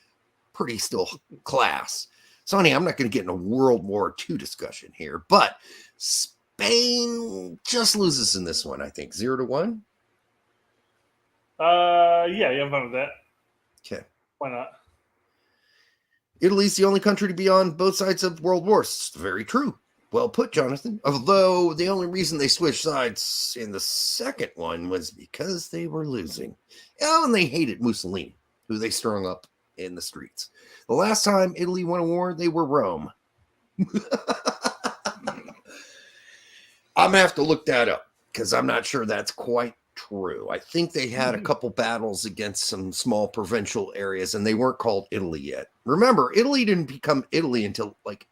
pretty still class. So, honey, I'm not going to get in a World War II discussion here, but Spain just loses in this one, I think. 0-1. Yeah, I'm fine with that. Okay. Why not? Italy's the only country to be on both sides of world wars. It's very true. Well put, Jonathan. Although the only reason they switched sides in the second one was because they were losing. Oh, and they hated Mussolini, who they strung up in the streets. The last time Italy won a war, they were Rome. I'm going to have to look that up because I'm not sure that's quite true. I think they had a couple battles against some small provincial areas and they weren't called Italy yet. Remember, Italy didn't become Italy until like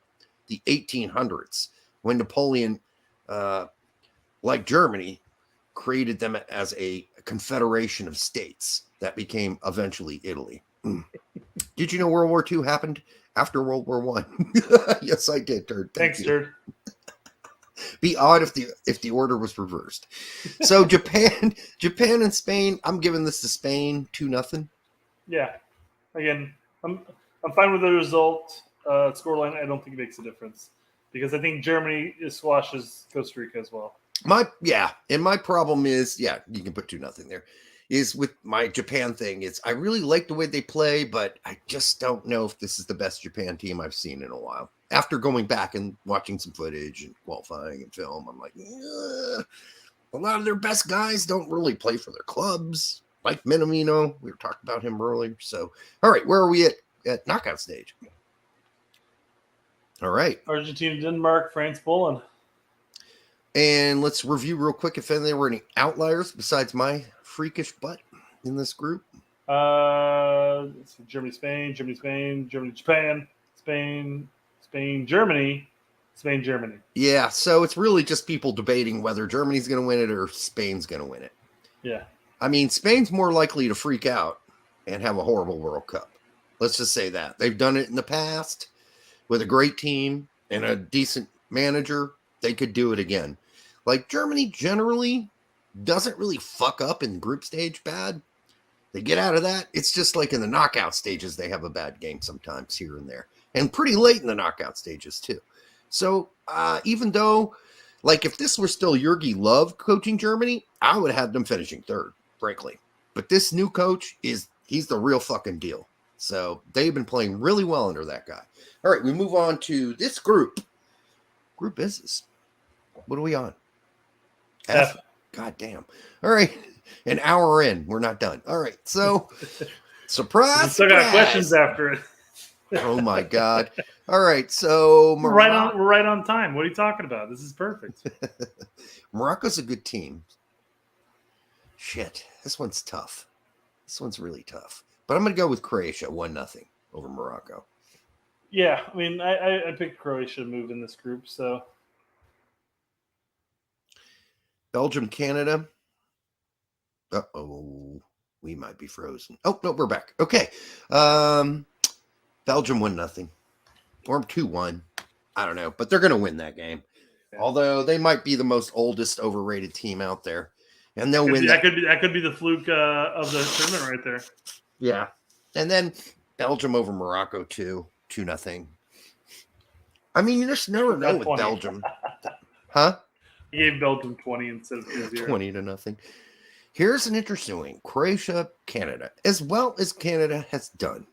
the 1800s when Napoleon, like Germany, created them as a confederation of states that became eventually Italy. Did you know World War II happened after World War I? Yes, I did, Turd. Thanks, Turd. Be odd if the order was reversed. So Japan and Spain. I'm giving this to Spain 2-0. Yeah. Again, I'm fine with the result. Scoreline, I don't think it makes a difference because I think Germany squashes Costa Rica as well. And my problem is, you can put 2-0 there. Is with my Japan thing. Is I really like the way they play, but I just don't know if this is the best Japan team I've seen in a while. After going back and watching some footage and qualifying and film, I'm like, a lot of their best guys don't really play for their clubs. Like Minamino, we were talking about him earlier. So, all right, where are we at knockout stage? All right. Argentina, Denmark, France, Poland. And let's review real quick if there were any outliers besides my freakish butt in this group. Germany, Spain, Germany, Spain, Germany, Japan, Spain, Germany, Spain, Germany. Yeah, so it's really just people debating whether Germany's going to win it or Spain's going to win it. Yeah. I mean, Spain's more likely to freak out and have a horrible World Cup. Let's just say that. They've done it in the past with a great team and a decent manager. They could do it again. Like Germany generally doesn't really fuck up in group stage bad. They get out of that. It's just like in the knockout stages, they have a bad game sometimes here and there. And pretty late in the knockout stages, too. So even though, like, if this were still Jurgi Löw coaching Germany, I would have them finishing third, frankly. But this new coach, he's the real fucking deal. So they've been playing really well under that guy. All right, we move on to this group. Group business. What are we on? F. God damn. All right. An hour in. We're not done. All right. So, surprise. We still got questions after it. Oh, my God. All right. So, we're right on time. What are you talking about? This is perfect. Morocco's a good team. Shit. This one's tough. This one's really tough. But I'm going to go with Croatia 1-0 over Morocco. Yeah. I mean, I picked Croatia to move in this group. So, Belgium, Canada. Uh-oh. We might be frozen. Oh, no, we're back. Okay. Belgium 1-0. Or 2-1. I don't know. But they're going to win that game. Yeah. Although they might be the most oldest overrated team out there. And they'll win. That could be the fluke of the tournament right there. Yeah. And then Belgium over Morocco 2-0. I mean, you just never know with 20. Belgium. Huh? He gave Belgium 20 instead of 2-0. 20-0. Here's an interesting one. Croatia, Canada. As well as Canada has done,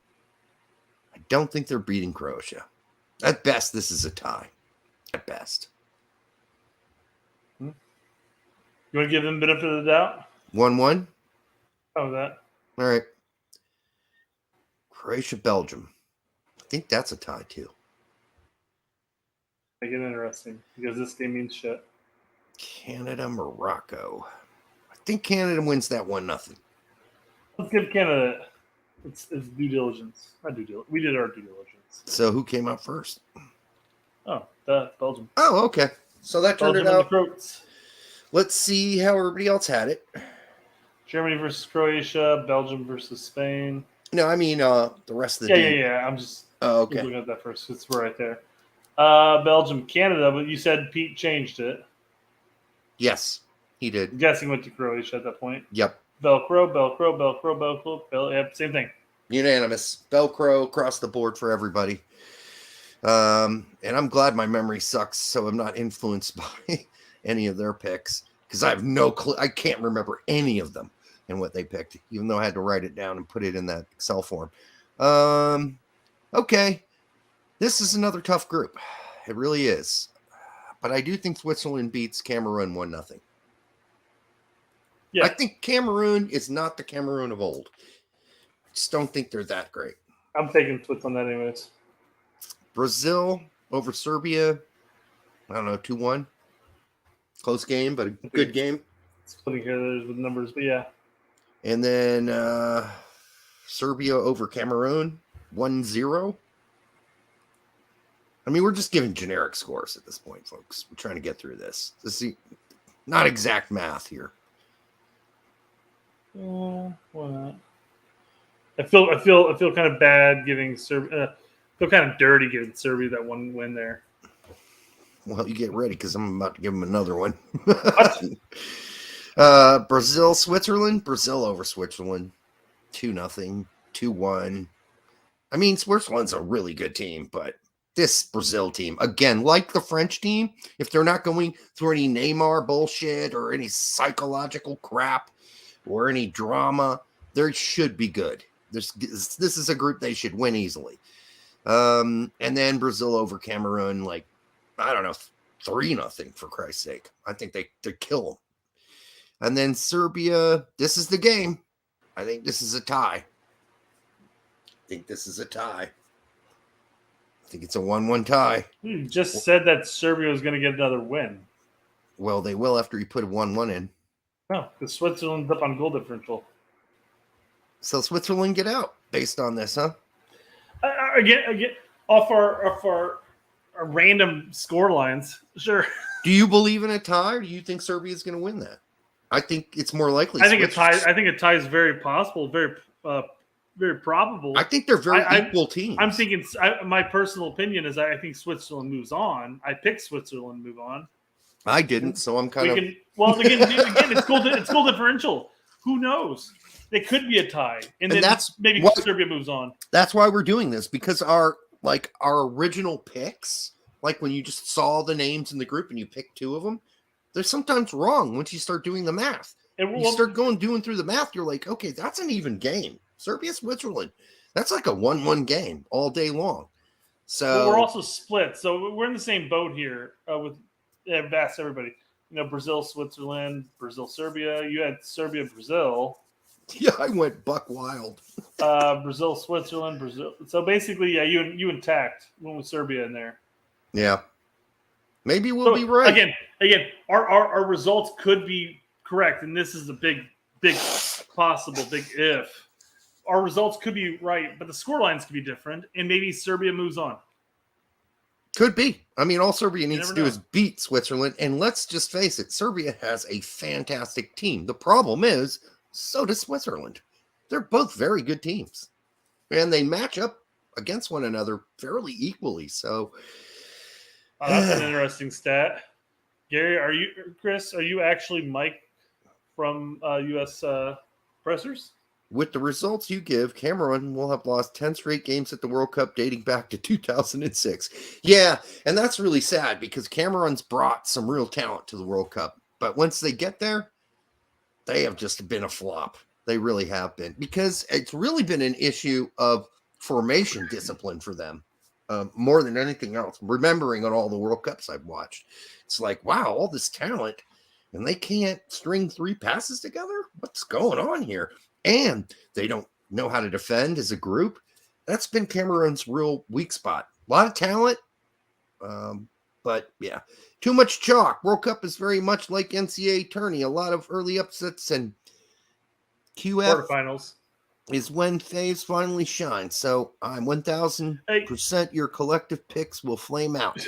I don't think they're beating Croatia. At best, this is a tie. At best. You want to give them benefit of the doubt? 1-1? Oh, that. All right. Croatia, Belgium. I think that's a tie, too. Make it interesting, because this game means shit. Canada, Morocco. I think Canada wins that 1-0. Let's give Canada it's due diligence. We did our due diligence. So who came out first? Oh, Belgium. Oh, okay. So that turned it out. Croats. Let's see how everybody else had it. Germany versus Croatia, Belgium versus Spain. No, I mean the rest of the team. Yeah. I'm just okay. Looking at that first. It's right there. Belgium, Canada, but you said Pete changed it. Yes, he did. I'm guessing went to Croatia at that point. Yep. Velcro. Yep, same thing. Unanimous. Velcro across the board for everybody. And I'm glad my memory sucks, so I'm not influenced by any of their picks because I have no clue. I can't remember any of them and what they picked, even though I had to write it down and put it in that Excel form. Okay. This is another tough group. It really is. But I do think Switzerland beats Cameroon 1-0. Yeah. I think Cameroon is not the Cameroon of old. I just don't think they're that great. I'm taking Switzerland on that anyways. Brazil over Serbia. I don't know, 2-1. Close game, but a good game. Splitting hairs with numbers, but yeah. And then Serbia over Cameroon, 1-0. I mean, we're just giving generic scores at this point, folks. We're trying to get through this. This is not exact math here. Why not? I feel kind of bad giving Serbia. Feel kind of dirty giving Serbia that one win there. Well, you get ready because I'm about to give them another one. Brazil, Switzerland. Brazil over Switzerland, 2-0, 2-1. I mean, Switzerland's a really good team, but this Brazil team, again, like the French team, if they're not going through any Neymar bullshit or any psychological crap or any drama, they should be good. This is a group they should win easily. And then Brazil over Cameroon, like, I don't know, 3-0 for Christ's sake. I think they kill them. And then Serbia, this is the game. I think this is a tie. I think it's a 1-1 tie. You just said that Serbia was going to get another win. Well, they will after you put a 1-1 in. No, because Switzerland's up on goal differential. So Switzerland get out based on this, huh? Again, off our random score lines, sure. Do you believe in a tie, or do you think Serbia is going to win that? I think it's more likely. I think a tie is very possible, very probable. I think they're very equal teams. I'm thinking. My personal opinion is I think Switzerland moves on. I picked Switzerland to move on. I didn't, so I'm kind of. Well, again, it's goal differential. Who knows? It could be a tie, and then maybe Serbia moves on. That's why we're doing this, because our original picks, like when you just saw the names in the group and you pick two of them, they're sometimes wrong once you start doing the math. You start doing through the math, you're like, okay, that's an even game. Serbia, Switzerland, that's like a 1-1 game all day long. So we're also split, so we're in the same boat here with vast everybody. Brazil, Switzerland, Brazil, Serbia. You had Serbia, Brazil. Yeah, I went buck wild. Brazil, Switzerland, Brazil. So basically, yeah, you intact went with Serbia in there. Yeah, maybe we'll be right. Again, our results could be correct, and this is a big possible big if. Our results could be right, but the score lines could be different, and maybe Serbia moves on. Could be. I mean, all Serbia needs to do is beat Switzerland, and let's just face it, Serbia has a fantastic team. The problem is, so does Switzerland. They're both very good teams, and they match up against one another fairly equally. So, that's an interesting stat. Gary, Chris? Are you actually Mike from U.S. Pressers? With the results you give, Cameroon will have lost 10 straight games at the World Cup dating back to 2006. Yeah, and that's really sad because Cameroon's brought some real talent to the World Cup. But once they get there, they have just been a flop. They really have been. Because it's really been an issue of formation discipline for them more than anything else. Remembering on all the World Cups I've watched. It's like, wow, all this talent, and they can't string 3 passes together? What's going on here? And they don't know how to defend as a group. That's been Cameroon's real weak spot. A lot of talent, but yeah, too much chalk. World Cup is very much like NCAA tourney. A lot of early upsets, and QF quarterfinals is when faves finally shine. So I'm 1,000% your collective picks will flame out.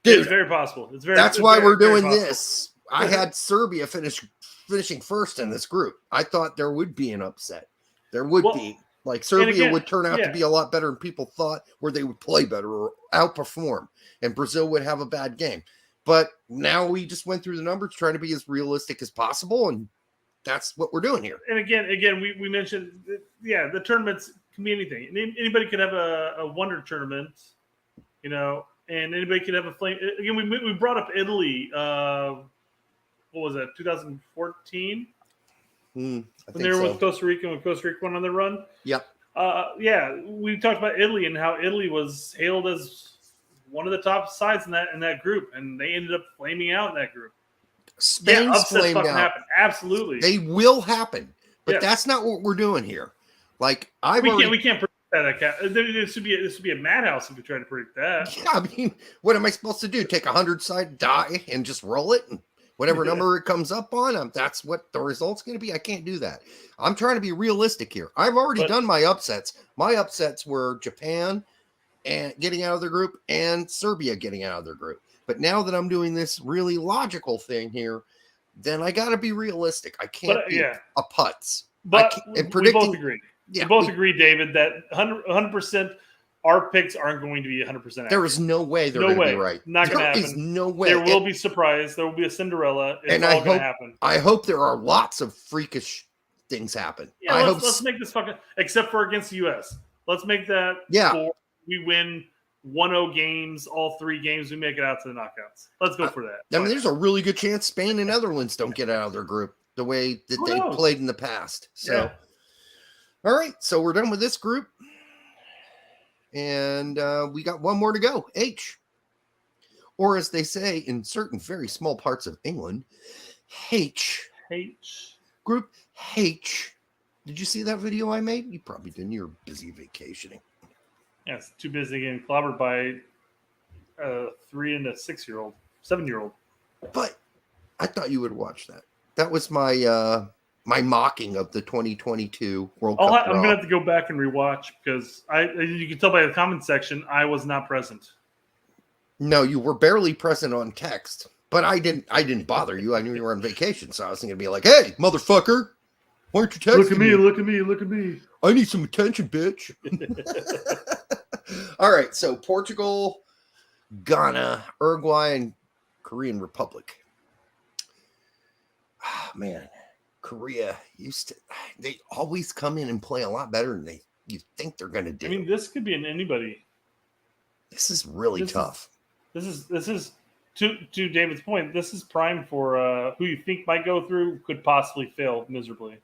Dude, it's very possible. That's why we're doing this. I had Serbia finishing first in this group. I thought there would be an upset. There would be. Like Serbia would turn out to be a lot better than people thought, where they would play better or outperform, and Brazil would have a bad game. But now we just went through the numbers trying to be as realistic as possible, and that's what we're doing here. And again, we mentioned, the tournaments can be anything. Anybody could have a wonder tournament, and anybody could have a flame. Again, we brought up Italy. What was that, 2014? When they were with Costa Rica, when Costa Rica went on their run? Yep. We talked about Italy and how Italy was hailed as one of the top sides in that group, and they ended up flaming out in that group. Spain's flamed out. Happen. Absolutely. They will happen, but that's not what we're doing here. Like, we can't predict that. This would be a madhouse if we try to predict that. Yeah, I mean, what am I supposed to do? Take 100-side die and just roll it? And whatever number it comes up on, that's what the result's going to be. I can't do that. I'm trying to be realistic here. I've already done my upsets. My upsets were Japan and getting out of their group and Serbia getting out of their group. But now that I'm doing this really logical thing here, then I got to be realistic. I can't be a putz. But we both agree. Yeah, we both agree, David, that 100%. Our picks aren't going to be 100% accurate. There is no way they're going to be right. Not going to happen. There is no way. There will be surprise. There will be a Cinderella. It's all going to happen. I hope there are lots of freakish things happen. Yeah, let's make this fucking, except for against the U.S. Let's make that score. We win 1-0 games, all 3 games. We make it out to the knockouts. Let's go for that. I mean, there's a really good chance Spain and Netherlands don't get out of their group the way that they played in the past. So, all right. So we're done with this group. And we got one more to go, H. Or as they say in certain very small parts of England, H. Group H. Did you see that video I made? You probably didn't. You were busy vacationing. Yeah, it's too busy getting clobbered by a 3 and a 6-year-old, 7-year-old. But I thought you would watch that. That was my my mocking of the 2022 World Cup. I'm going to have to go back and rewatch because you can tell by the comment section, I was not present. No, you were barely present on text, but I didn't bother you. I knew you were on vacation, so I was going to be like, hey, motherfucker, why aren't you texting me? Look at me. I need some attention, bitch. All right, so Portugal, Ghana, Uruguay, and Korean Republic. Oh, man, Korea they always come in and play a lot better than you think they're going to do. I mean, this could be an anybody. This is really tough. This is to David's point. This is prime for who you think might go through could possibly fail miserably.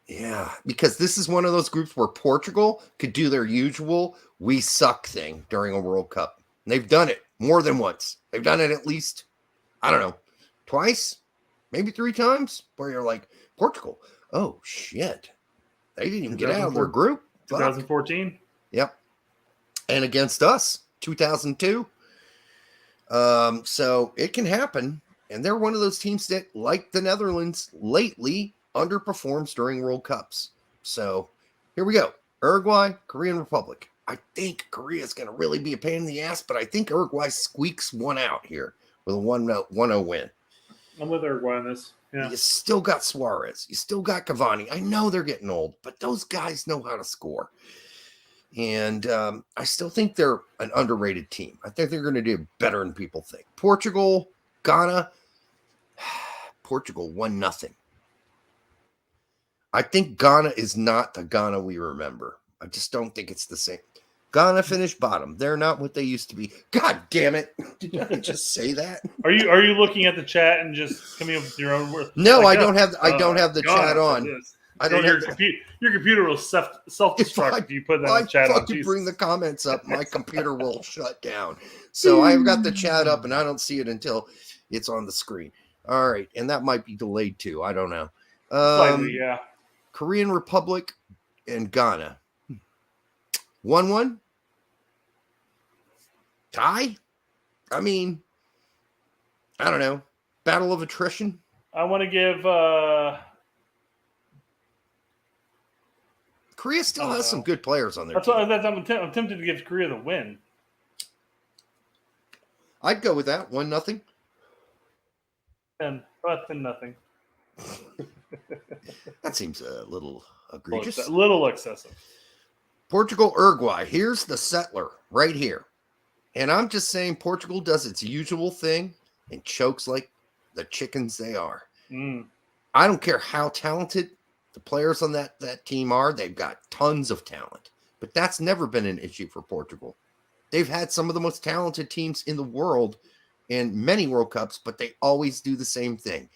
Yeah, because this is one of those groups where Portugal could do their usual "we suck" thing during a World Cup. And they've done it more than once. They've done it at least, I don't know, twice, maybe 3 times, where you're like, Portugal, oh shit, they didn't even get out of their group. 2014. Yep, and against us, 2002. So it can happen, and they're one of those teams that, like the Netherlands, lately underperforms during World Cups. So here we go. Uruguay, Korean Republic. I think Korea is going to really be a pain in the ass, but I think Uruguay squeaks one out here with a 1-0 win. I'm with Uruguay on this. Yeah. You still got Suarez. You still got Cavani. I know they're getting old, but those guys know how to score. And I still think they're an underrated team. I think they're going to do better than people think. Portugal, Ghana. Portugal 1-0. I think Ghana is not the Ghana we remember. I just don't think it's the same. Ghana finished bottom. They're not what they used to be. God damn it. Did I just say that? Are you looking at the chat and just coming up with your own words? No, like, I don't have the chat on. I don't your computer will self-destruct if you put that in the chat on. If you bring the comments up, my computer will shut down. So I've got the chat up and I don't see it until it's on the screen. All right, and that might be delayed too. I don't know. Slightly, yeah. Korean Republic and Ghana. 1-1? Tie? I mean, I don't know. Battle of attrition? I want to give... Korea still has some good players on their team. I'm tempted to give Korea the win. I'd go with that. 1-0. And 10-0. That seems a little egregious. A little excessive. Portugal, Uruguay. Here's the settler right here. And I'm just saying Portugal does its usual thing and chokes like the chickens they are. I don't care how talented the players on that team are. They've got tons of talent. But that's never been an issue for Portugal. They've had some of the most talented teams in the world in many World Cups, but they always do the same thing.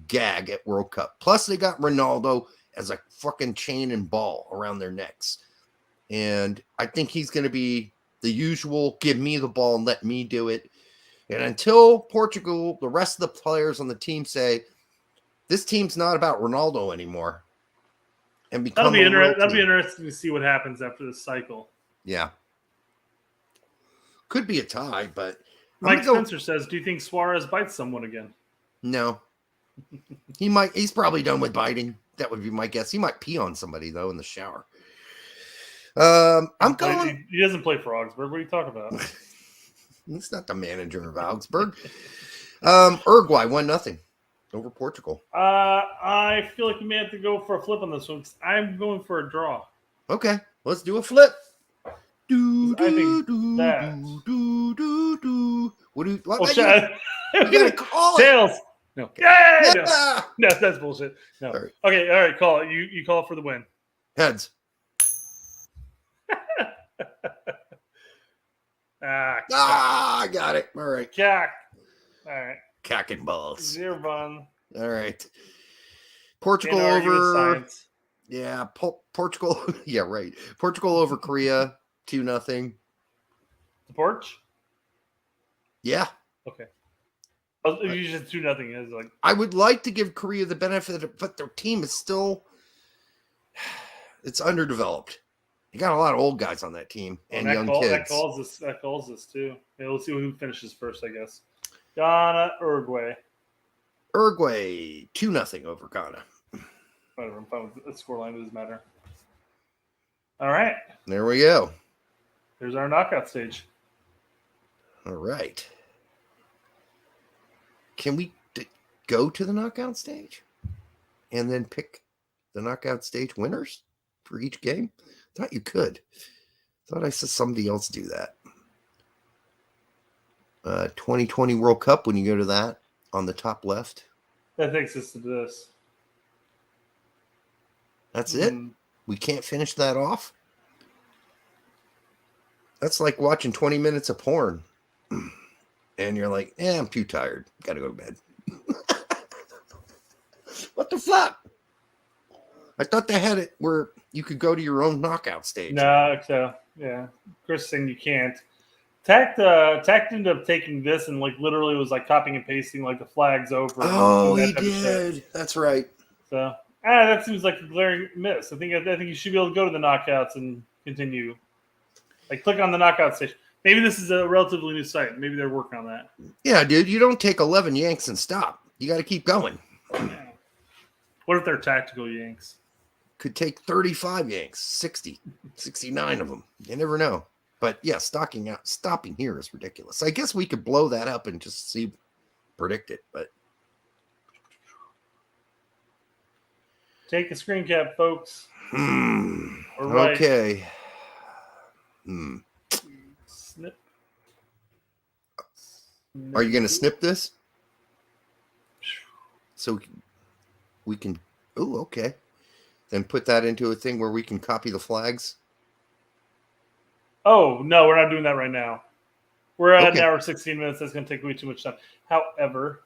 Gag at World Cup. Plus, they got Ronaldo as a fucking chain and ball around their necks. And I think he's going to be the usual, give me the ball and let me do it. And until Portugal, the rest of the players on the team say, this team's not about Ronaldo anymore. And that'll be interesting to see what happens after this cycle. Yeah. Could be a tie, but... Mike Spencer says, do you think Suarez bites someone again? No. He might. He's probably done with biting. That would be my guess. He might pee on somebody, though, in the shower. I'm going... He doesn't play for Augsburg. What are you talking about? He's not the manager of Augsburg. Uruguay 1-0 over Portugal. I feel like we may have to go for a flip on this one. I'm going for a draw. Okay, let's do a flip. I think that. What do you? What you gotta call Tails. It. No. Yeah. No, that's bullshit. No. All right. Okay. All right. Call it. You call it for the win. Heads. I got it. All right. Cack. All right. Cack and balls. 0-1. All right. Portugal over. Yeah. Portugal. Yeah. Right. Portugal over Korea. 2-0. The porch. Yeah. Okay. You just 2-0 is like. I would like to give Korea the benefit, but their team is still. It's underdeveloped. You got a lot of old guys on that team and young kids. That calls this too. Yeah, we'll see who finishes first, I guess. Ghana, Uruguay. Uruguay 2-0 over Ghana. Whatever, I'm fine with the scoreline. Doesn't matter. All right. There we go. There's our knockout stage. All right. Can we go to the knockout stage and then pick the knockout stage winners for each game? Thought you could. Thought I saw somebody else do that. 2020 World Cup, when you go to that on the top left. That takes us to this. That's it. We can't finish that off. That's like watching 20 minutes of porn. And you're like, I'm too tired. Got to go to bed. What the fuck? I thought they had it where you could go to your own knockout stage. No, so yeah. Chris saying you can't. Tact ended up taking this and like literally was like copying and pasting like the flags over. Oh, he did. That's right. So that seems like a glaring miss. I think you should be able to go to the knockouts and continue. Like click on the knockout stage. Maybe this is a relatively new site. Maybe they're working on that. Yeah, dude. You don't take 11 yanks and stop. You got to keep going. Yeah. What if they're tactical yanks? Could take 35 yanks, 60, 69 of them. You never know. But yeah, stopping here is ridiculous. I guess we could blow that up and just predict it. But take a screen cap, folks. Right. Okay. Snip. Are you going to snip this? So we can. Oh, okay. Then put that into a thing where we can copy the flags. Oh, no, we're not doing that right now. We're at an hour 16 minutes. That's going to take way too much time. However.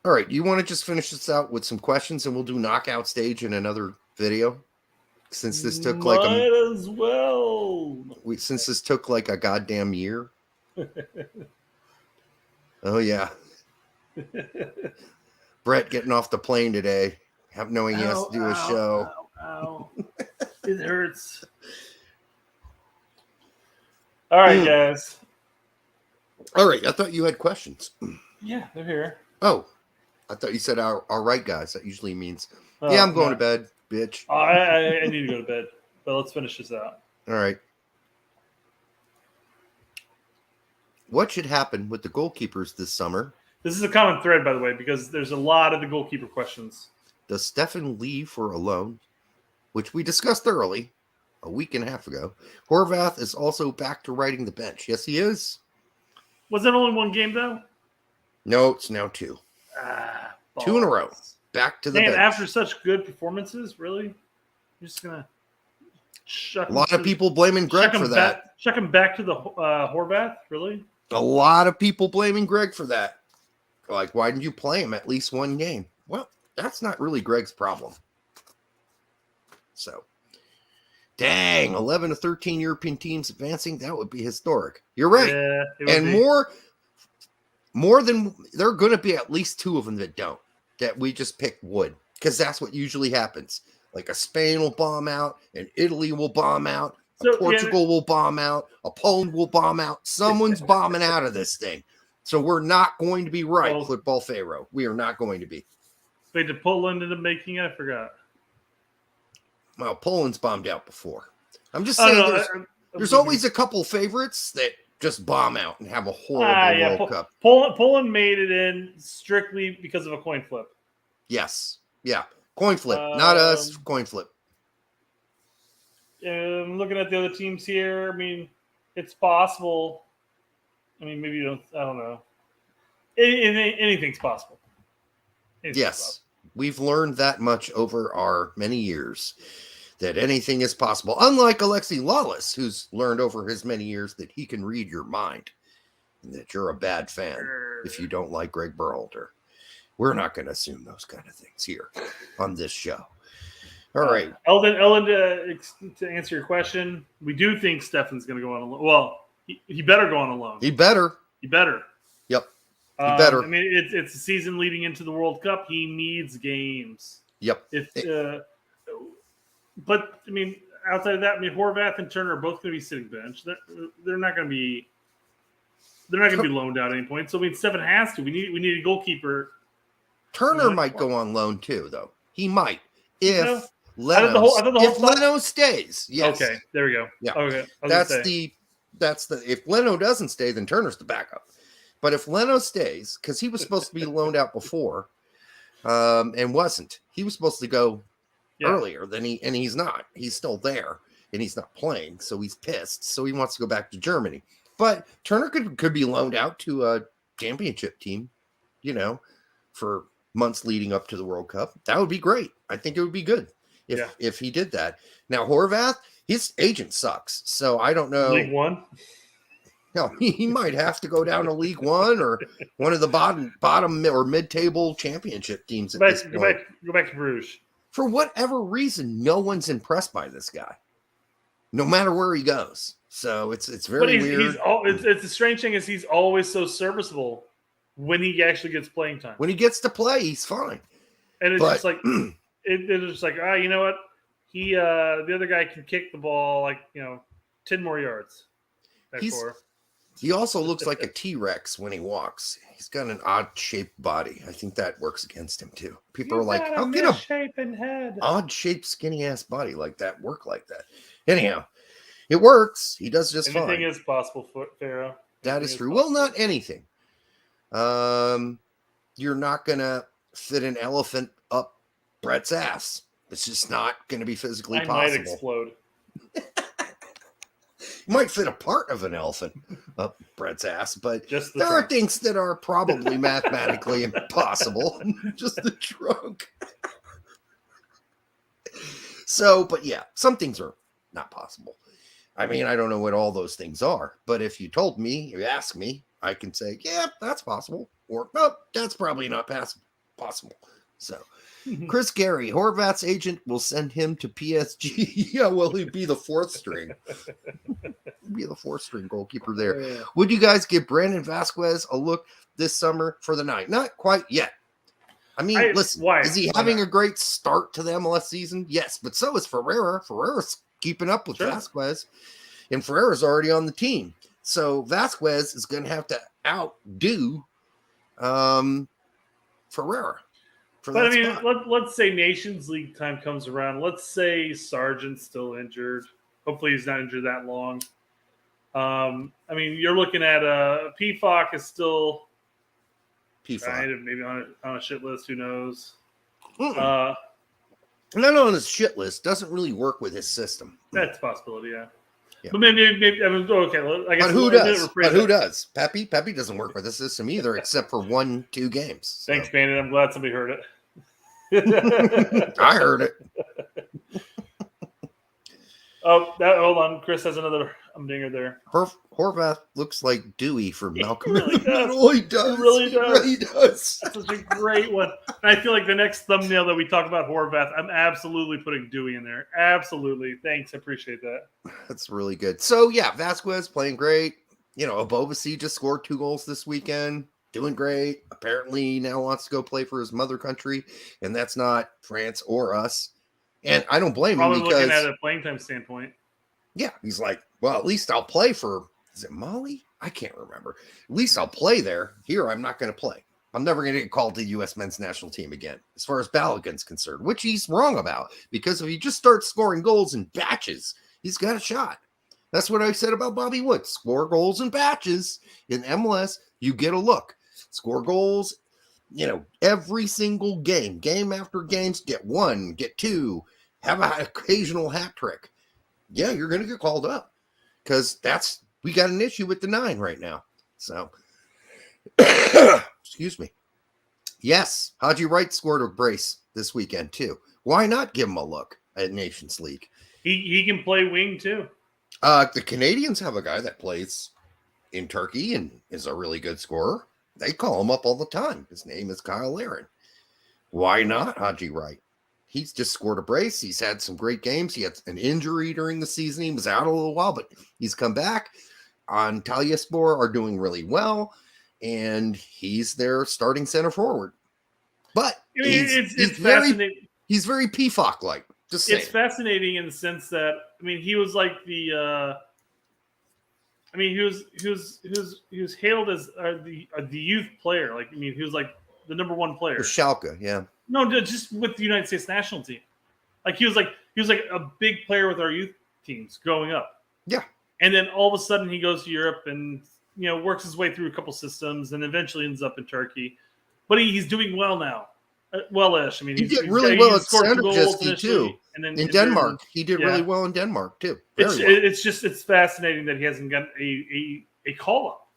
All right. You want to just finish this out with some questions and we'll do knockout stage in another video? Since this took as well. Since this took like a goddamn year. Oh, yeah. Brett getting off the plane today. Knowing he has to do a show. Ow. It hurts. All right, guys. All right. I thought you had questions. Yeah, they're here. Oh, I thought you said, all right, guys. That usually means, I'm going to bed, bitch. I need to go to bed. But let's finish this out. All right. What should happen with the goalkeepers this summer? This is a common thread, by the way, because there's a lot of the goalkeeper questions. Does Stefan leave for a loan? Which we discussed thoroughly a week and a half ago. Horvath is also back to riding the bench. Yes, he is. Was that only one game, though? No, it's now 2. 2 in a row. Back to the bench. After such good performances, really? You're just going to chuck a lot of people blaming Greg for that. Chuck him back to the Horvath? Really? A lot of people blaming Greg for that. Like, why didn't you play him at least one game? Well, that's not really Greg's problem. So, dang, 11 to 13 European teams advancing. That would be historic. You're right. Yeah, and more than there are going to be at least 2 of them that don't. That we just pick wood because that's what usually happens. Like a Spain will bomb out, and Italy will bomb out, Portugal will bomb out, a Poland will bomb out. Someone's bombing out of this thing. So we're not going to be right, Football Pharaoh. We are not going to be. Wait, did Poland end up making it? I forgot. Well, Poland's bombed out before. I'm just saying there's always a couple favorites that just bomb out and have a horrible World Cup. Poland made it in strictly because of a coin flip. Yes. Yeah. Coin flip. Not us. Coin flip. Looking at the other teams here, I mean, it's possible. I mean, maybe you don't. I don't know. Anything's possible. Yes. We've learned that much over our many years that anything is possible. Unlike Alexi Lawless, who's learned over his many years that he can read your mind and that you're a bad fan if you don't like Greg Berhalter. We're not going to assume those kind of things here on this show. All right. Eldon, to answer your question, we do think Stefan's going to go on a loan. Well, he better go on a loan. He better. Yep. Better. I mean, it's a season leading into the World Cup. He needs games. Yep. But I mean, outside of that, I mean, Horvath and Turner are both going to be sitting bench. They're not going to be. They're not going to be loaned out at any point. So I mean, Stefan has to. We need a goalkeeper. Turner might go on loan too, though. He might if Leno stays. Yes. Okay. There we go. Yeah. Okay. That's the if Leno doesn't stay, then Turner's the backup. But if Leno stays, because he was supposed to be loaned out before, and wasn't, he was supposed to go earlier and he's not. He's still there and he's not playing, so he's pissed. So he wants to go back to Germany. But Turner could be loaned out to a championship team, for months leading up to the World Cup. That would be great. I think it would be good if he did that. Now Horvath, his agent sucks, so I don't know. League One. No, he might have to go down to League One or one of the bottom or mid-table championship teams. Go back to Bruges. For whatever reason, no one's impressed by this guy, no matter where he goes. So it's very weird. It's the strange thing is he's always so serviceable when he actually gets playing time. When he gets to play, he's fine. And it's just like it's just like, you know what? He the other guy can kick the ball 10 more yards. He also looks like a T-Rex when he walks. He's got an odd-shaped body. I think that works against him, too. People are like, how can a odd-shaped, skinny-ass body like that work like that? Anyhow, it works. He does just fine. Anything is possible, Pharaoh. That is true. Well, not anything. You're not going to fit an elephant up Brett's ass. It's just not going to be physically possible. I might explode. You might fit a part of an elephant up Brett's ass, but there are things that are probably mathematically impossible. Just the trunk. But yeah, some things are not possible. I mean, I don't know what all those things are, but if you ask me, I can say, yeah, that's possible. Or, no, that's probably not possible. So, Chris Gary, Horvath's agent will send him to PSG. Yeah, well, he'd be the fourth string. He'd be the fourth string goalkeeper there. Yeah. Would you guys give Brandon Vasquez a look this summer for the 9? Not quite yet. I mean, listen, is he having a great start to the MLS season? Yes, but so is Ferreira. Ferreira's keeping up with Vasquez, and Ferreira's already on the team. So Vasquez is going to have to outdo Ferreira. But I mean, let's say Nations League time comes around. Let's say Sargent's still injured. Hopefully he's not injured that long. I mean, you're looking at PFOC is still kind of maybe on a shit list. Who knows? Not on his shit list. Doesn't really work with his system. That's a possibility, yeah. But maybe I mean, okay. I guess but who does? But who does? Pepe doesn't work with the system either, except for 1-2 games. So. Thanks, Bandit. I'm glad somebody heard it. I heard it. Hold on. Chris has another dinger there. Horvath looks like Dewey from Malcolm. He really does. He does. He really does. That's such a great one. And I feel like the next thumbnail that we talk about Horvath, I'm absolutely putting Dewey in there. Absolutely. Thanks. I appreciate that. That's really good. So, yeah, Vasquez playing great. Abovasi just scored 2 goals this weekend. Doing great. Apparently he now wants to go play for his mother country, and that's not France or us. And I don't blame him because looking at a playing time standpoint. Yeah, he's like, well, at least I'll play for, is it Mali? I can't remember. At least I'll play there. Here, I'm not going to play. I'm never going to get called to the U.S. men's national team again, as far as Balogun's concerned, which he's wrong about, because if he just starts scoring goals in batches, he's got a shot. That's what I said about Bobby Wood. Score goals in batches. In MLS, you get a look. Score goals, every single game. Game after games, get 1, get 2, have an occasional hat trick. Yeah, you're going to get called up because we got an issue with the 9 right now. So, excuse me. Yes, Haji Wright scored a brace this weekend too. Why not give him a look at Nations League? He can play wing too. The Canadians have a guy that plays in Turkey and is a really good scorer. They call him up all the time. His name is Kyle Larin. Why not Haji Wright? He's just scored a brace. He's had some great games. He had an injury during the season. He was out a little while, but he's come back. Antalyaspor are doing really well, and he's their starting center forward. But it's fascinating. He's very PFOC-like. Just saying. It's fascinating in the sense that he was like the. He was hailed as the youth player. He was like the number 1 player. For Schalke, yeah. No, just with the United States national team. He was like a big player with our youth teams growing up. Yeah. And then all of a sudden he goes to Europe and works his way through a couple systems and eventually ends up in Turkey. But he's doing well now. Well-ish. He did really well at Centerjesti too. In Denmark, he did really well in Denmark too. It's fascinating that he hasn't got a a call-up.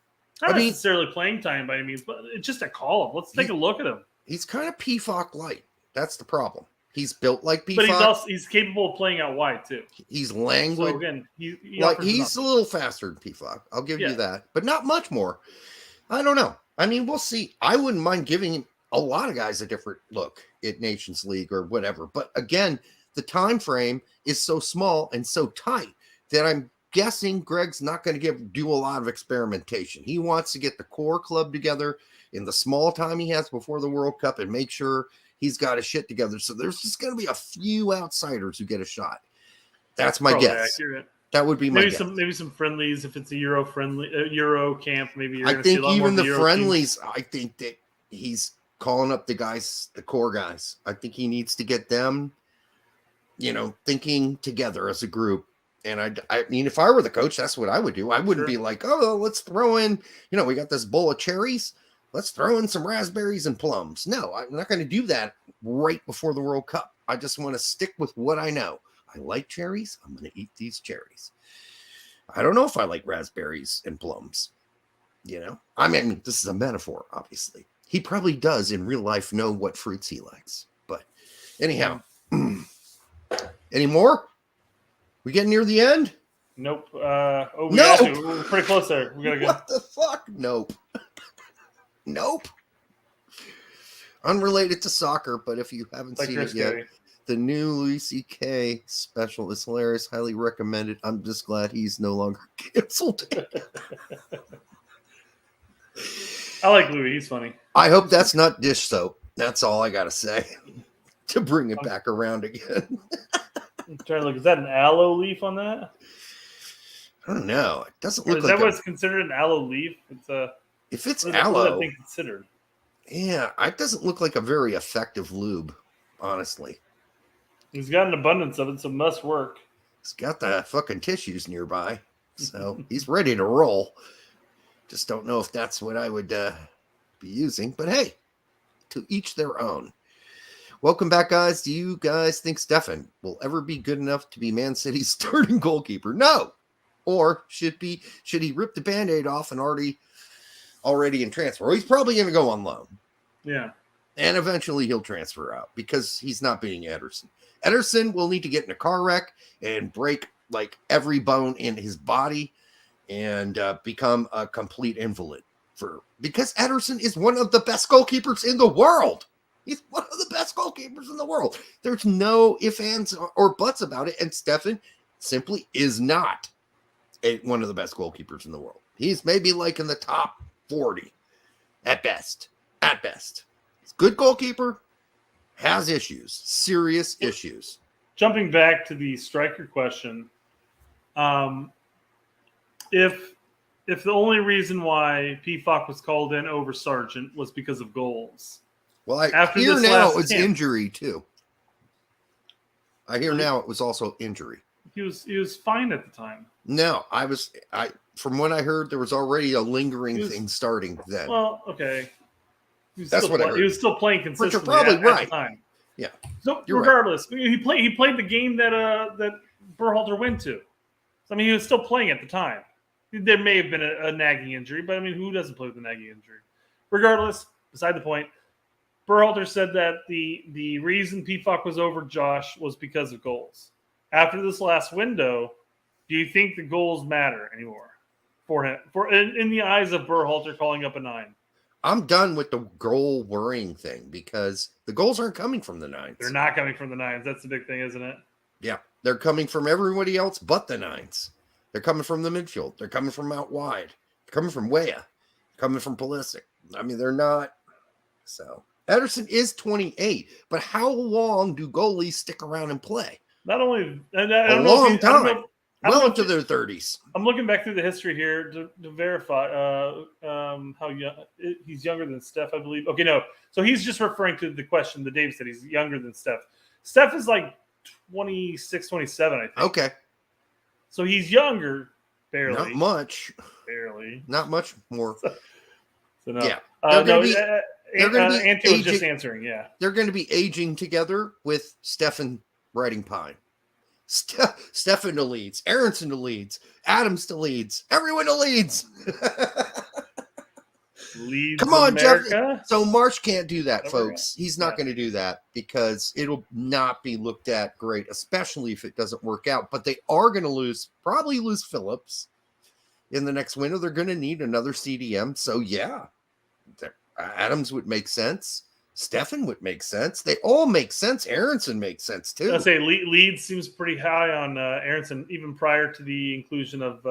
Not I mean, necessarily playing time by any means, but it's just a call-up. Let's take a look at him. He's kind of Peacock light. That's the problem. He's built like Peacock. But he's capable of playing out wide, too. He's languid. So, again, he's a little faster than Peacock. I'll give you that. But not much more. I don't know. I mean, we'll see. I wouldn't mind giving a lot of guys a different look at Nations League or whatever. But again, the time frame is so small and so tight that I'm guessing Greg's not going to do a lot of experimentation. He wants to get the core club together in the small time he has before the World Cup and make sure he's got his shit together. So there's just going to be a few outsiders who get a shot. That's my guess. Accurate. That would be my guess. Maybe some friendlies if it's a Euro camp. Maybe I think even the friendlies. Teams. I think that he's calling up the guys, the core guys. I think he needs to get them, thinking together as a group. And I mean, if I were the coach, that's what I would do. I wouldn't be like, oh, let's throw in, we got this bowl of cherries. Let's throw in some raspberries and plums. No, I'm not going to do that right before the World Cup. I just want to stick with what I know. I like cherries. I'm going to eat these cherries. I don't know if I like raspberries and plums. I mean, this is a metaphor, obviously. He probably does in real life know what fruits he likes. But anyhow, any more? We getting near the end? Nope. We're pretty close there. We gotta go. What the fuck? Nope. Nope. Unrelated to soccer, but if you haven't seen it yet, the new Louis C.K. special is hilarious. Highly recommended. I'm just glad he's no longer canceled. I like Louis. He's funny. I hope that's not dish soap. That's all I gotta say to bring it back around again. I'm trying to look. Is that an aloe leaf on that? I don't know. It doesn't look like. Is that what's considered an aloe leaf? If it's aloe, what is that thing considered? Yeah, it doesn't look like a very effective lube, honestly. He's got an abundance of it, so it must work. He's got the fucking tissues nearby, so he's ready to roll. Just don't know if that's what I would be using, but hey, to each their own. Welcome back, guys. Do you guys think Stefan will ever be good enough to be Man City's starting goalkeeper? No. Or should he rip the Band-Aid off and already in transfer? Or he's probably going to go on loan. Yeah. And eventually he'll transfer out because he's not beating Ederson. Ederson will need to get in a car wreck and break like every bone in his body and become a complete invalid because Ederson is one of the best goalkeepers in the world. He's one of the best goalkeepers in the world. There's no ifs, ands, or buts about it. And Stefan simply is not one of the best goalkeepers in the world. He's maybe like in the top 40 at best. At best. He's a good goalkeeper, has issues, serious issues. Jumping back to the striker question, if the only reason why Peacock was called in over Sargent was because of goals. Well, I hear now it was injury too. I hear now it was also injury. He was fine at the time. No, from what I heard, there was already a lingering thing starting then. Well, okay. That's what I heard. He was still playing consistently. But you're probably right. At the time. Yeah. So regardless, right. he played the game that Berhalter went to. So, I mean, he was still playing at the time. There may have been a nagging injury, but I mean, who doesn't play with a nagging injury? Regardless, beside the point, Berhalter said that the reason Peacock was over Josh was because of goals. After this last window, do you think the goals matter anymore for him? In the eyes of Berhalter calling up a 9? I'm done with the goal worrying thing because the goals aren't coming from the 9s. They're not coming from the 9s. That's the big thing, isn't it? Yeah. They're coming from everybody else but the 9s. They're coming from the midfield. They're coming from out wide. They're coming from Weah. They're coming from Pulisic. I mean, they're not. So Ederson is 28, but how long do goalies stick around and play? Not only a long time. Well into their 30s. I'm looking back through the history here to verify how young he's younger than Steph, I believe. Okay, no. So he's just referring to the question that Dave said. He's younger than Steph. Steph is like 26, 27, I think. Okay. So he's younger, barely. Not much. Barely. Not much more. So no. Yeah. Antti was just answering, yeah. They're going to be aging together with Stefan riding Pine. Stefan to Leeds, Aronson to Leeds, Adams to Leeds, everyone to Leeds. Leeds Come on, America. Jeff. So Marsh can't do that, Don't folks. He's not Yeah. going to do that because it'll not be looked at great, especially if it doesn't work out. But they are going to probably lose Phillips in the next window. They're going to need another CDM. So, yeah, Adams would make sense. Stefan would make sense. They all make sense. Aronson makes sense, too. I say Leeds seems pretty high on Aronson, even prior to the inclusion of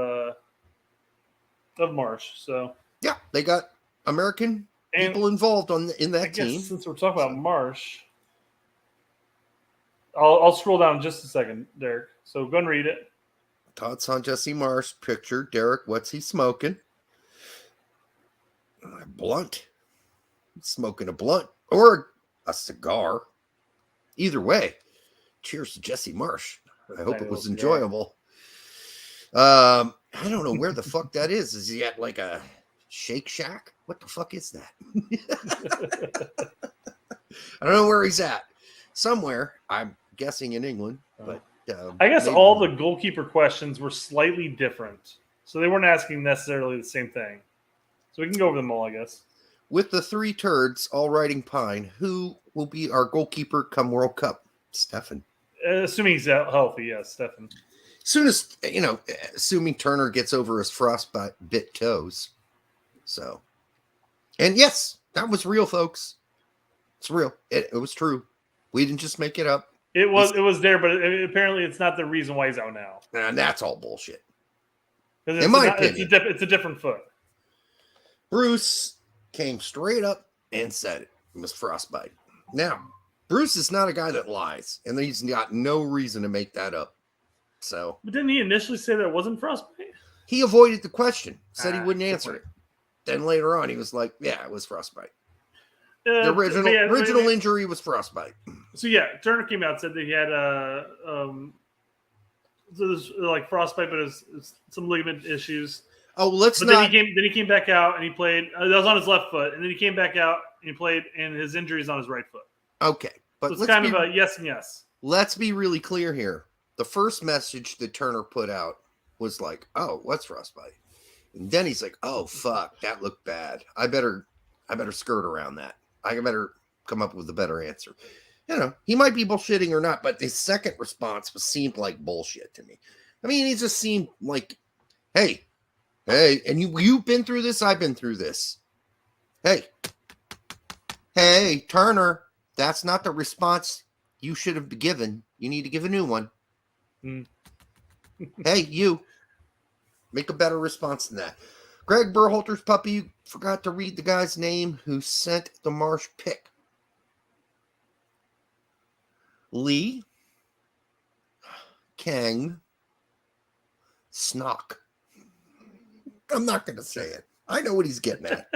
Marsh. So, yeah, they got American people involved in that team. Since we're talking about Marsh, I'll scroll down just a second, Derek. So go and read it. Thoughts on Jesse Marsh picture. Derek, what's he smoking? A blunt. He's smoking a blunt or a cigar. Either way, cheers to Jesse Marsh. I hope it was enjoyable. I don't know where the fuck that is. Is he at like a Shake Shack? What the fuck is that? I don't know where he's at. Somewhere. I'm guessing in England. But I guess all the goalkeeper questions were slightly different. So they weren't asking necessarily the same thing. So we can go over them all, I guess. With the three turds all riding pine, who will be our goalkeeper come World Cup? Stefan. Assuming he's healthy, yes, Stefan. Assuming Turner gets over his frostbite toes. So, and yes, that was real, folks. It's real. It was true. We didn't just make it up. It was there, but apparently it's not the reason why he's out now. And that's all bullshit. In my opinion. It's a different foot. Bruce came straight up and said it. It was frostbite. Now, Bruce is not a guy that lies, and he's got no reason to make that up. So, but didn't he initially say that it wasn't frostbite? He avoided the question, said he wouldn't answer it. Then later on, he was like, "Yeah, it was frostbite." The original injury was frostbite. So yeah, Turner came out and said that he had like frostbite, but it's some ligament issues. Oh, Then he came back out and he played. That was on his left foot, and then he came back out and he played, and his injury is on his right foot. Okay, but so it's kind of a yes and yes. Let's be really clear here. The first message that Turner put out was like, "Oh, what's frostbite?" And then he's like, "Oh, fuck, that looked bad. I better skirt around that. I better come up with a better answer." He might be bullshitting or not, but his second response seemed like bullshit to me. I mean, he just seemed like, hey, and you've been through this, I've been through this. Hey, Turner, that's not the response you should have given. You need to give a new one. Hey, you. Make a better response than that. Greg Berhalter's puppy forgot to read the guy's name who sent the Marsh pick. Lee Kang Snock. I'm not going to say it. I know what he's getting at.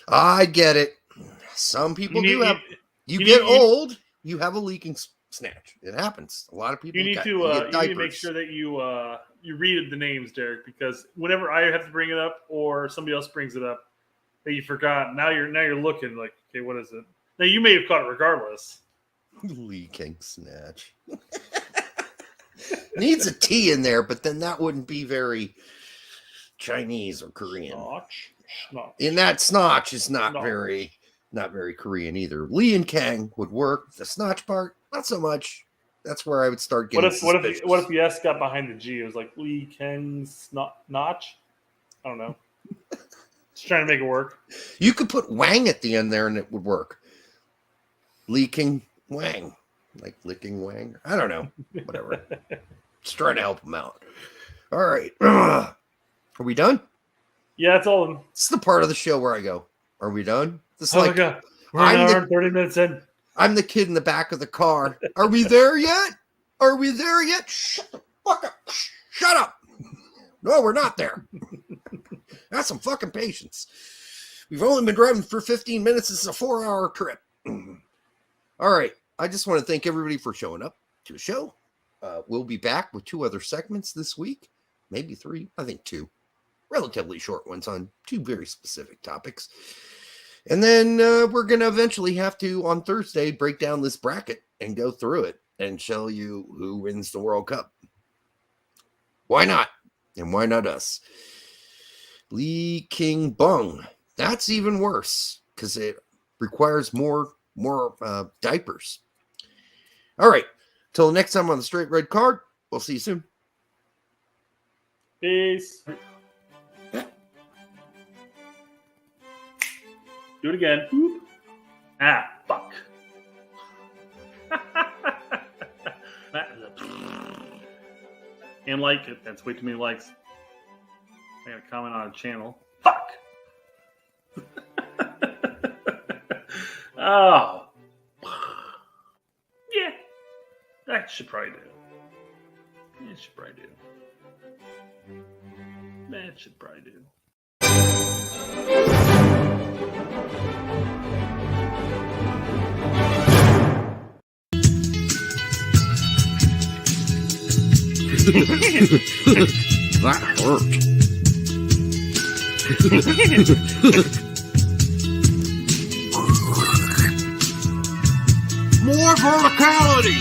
I get it. Some people you get old, you have a leaking snatch. It happens. A lot of people you need to make sure that you read the names, Derek, because whenever I have to bring it up or somebody else brings it up that you forgot, now you're looking like, okay, what is it? Now you may have caught it regardless. Leaking snatch. Needs a T in there, but then that wouldn't be very Chinese or Korean. Snotch. And that snotch is not very Korean either. Lee and Kang would work. The snotch part, not so much. That's where I would start getting suspicious. What if the S got behind the G? It was like Lee Kang's notch? I don't know. Just trying to make it work. You could put Wang at the end there and it would work. Lee King Wang. Like licking Wang. I don't know. Whatever. Just trying to help him out. All right. Are we done? Yeah, that's all of them. It's the part of the show where I go, are we done? My God. We're an hour and 30 minutes in. I'm the kid in the back of the car. Are we there yet? Are we there yet? Shut the fuck up. Shut up. No, we're not there. That's some fucking patience. We've only been driving for 15 minutes. This is a 4-hour trip. All right. I just want to thank everybody for showing up to the show. We'll be back with 2 other segments this week. Maybe 3. I think 2. Relatively short ones on 2 very specific topics. And then we're going to eventually have to, on Thursday, break down this bracket and go through it. and show you who wins the World Cup. Why not? And why not us? Lee King Bung. That's even worse because it requires more diapers. All right. Till next time on the Straight Red Card, we'll see you soon. Peace. Do it again. Ah, fuck. And like it. That's way too many likes. I gotta comment on a channel. Fuck. Oh. Yeah. That should probably do. It should probably do. That should probably do. That hurt. More verticality.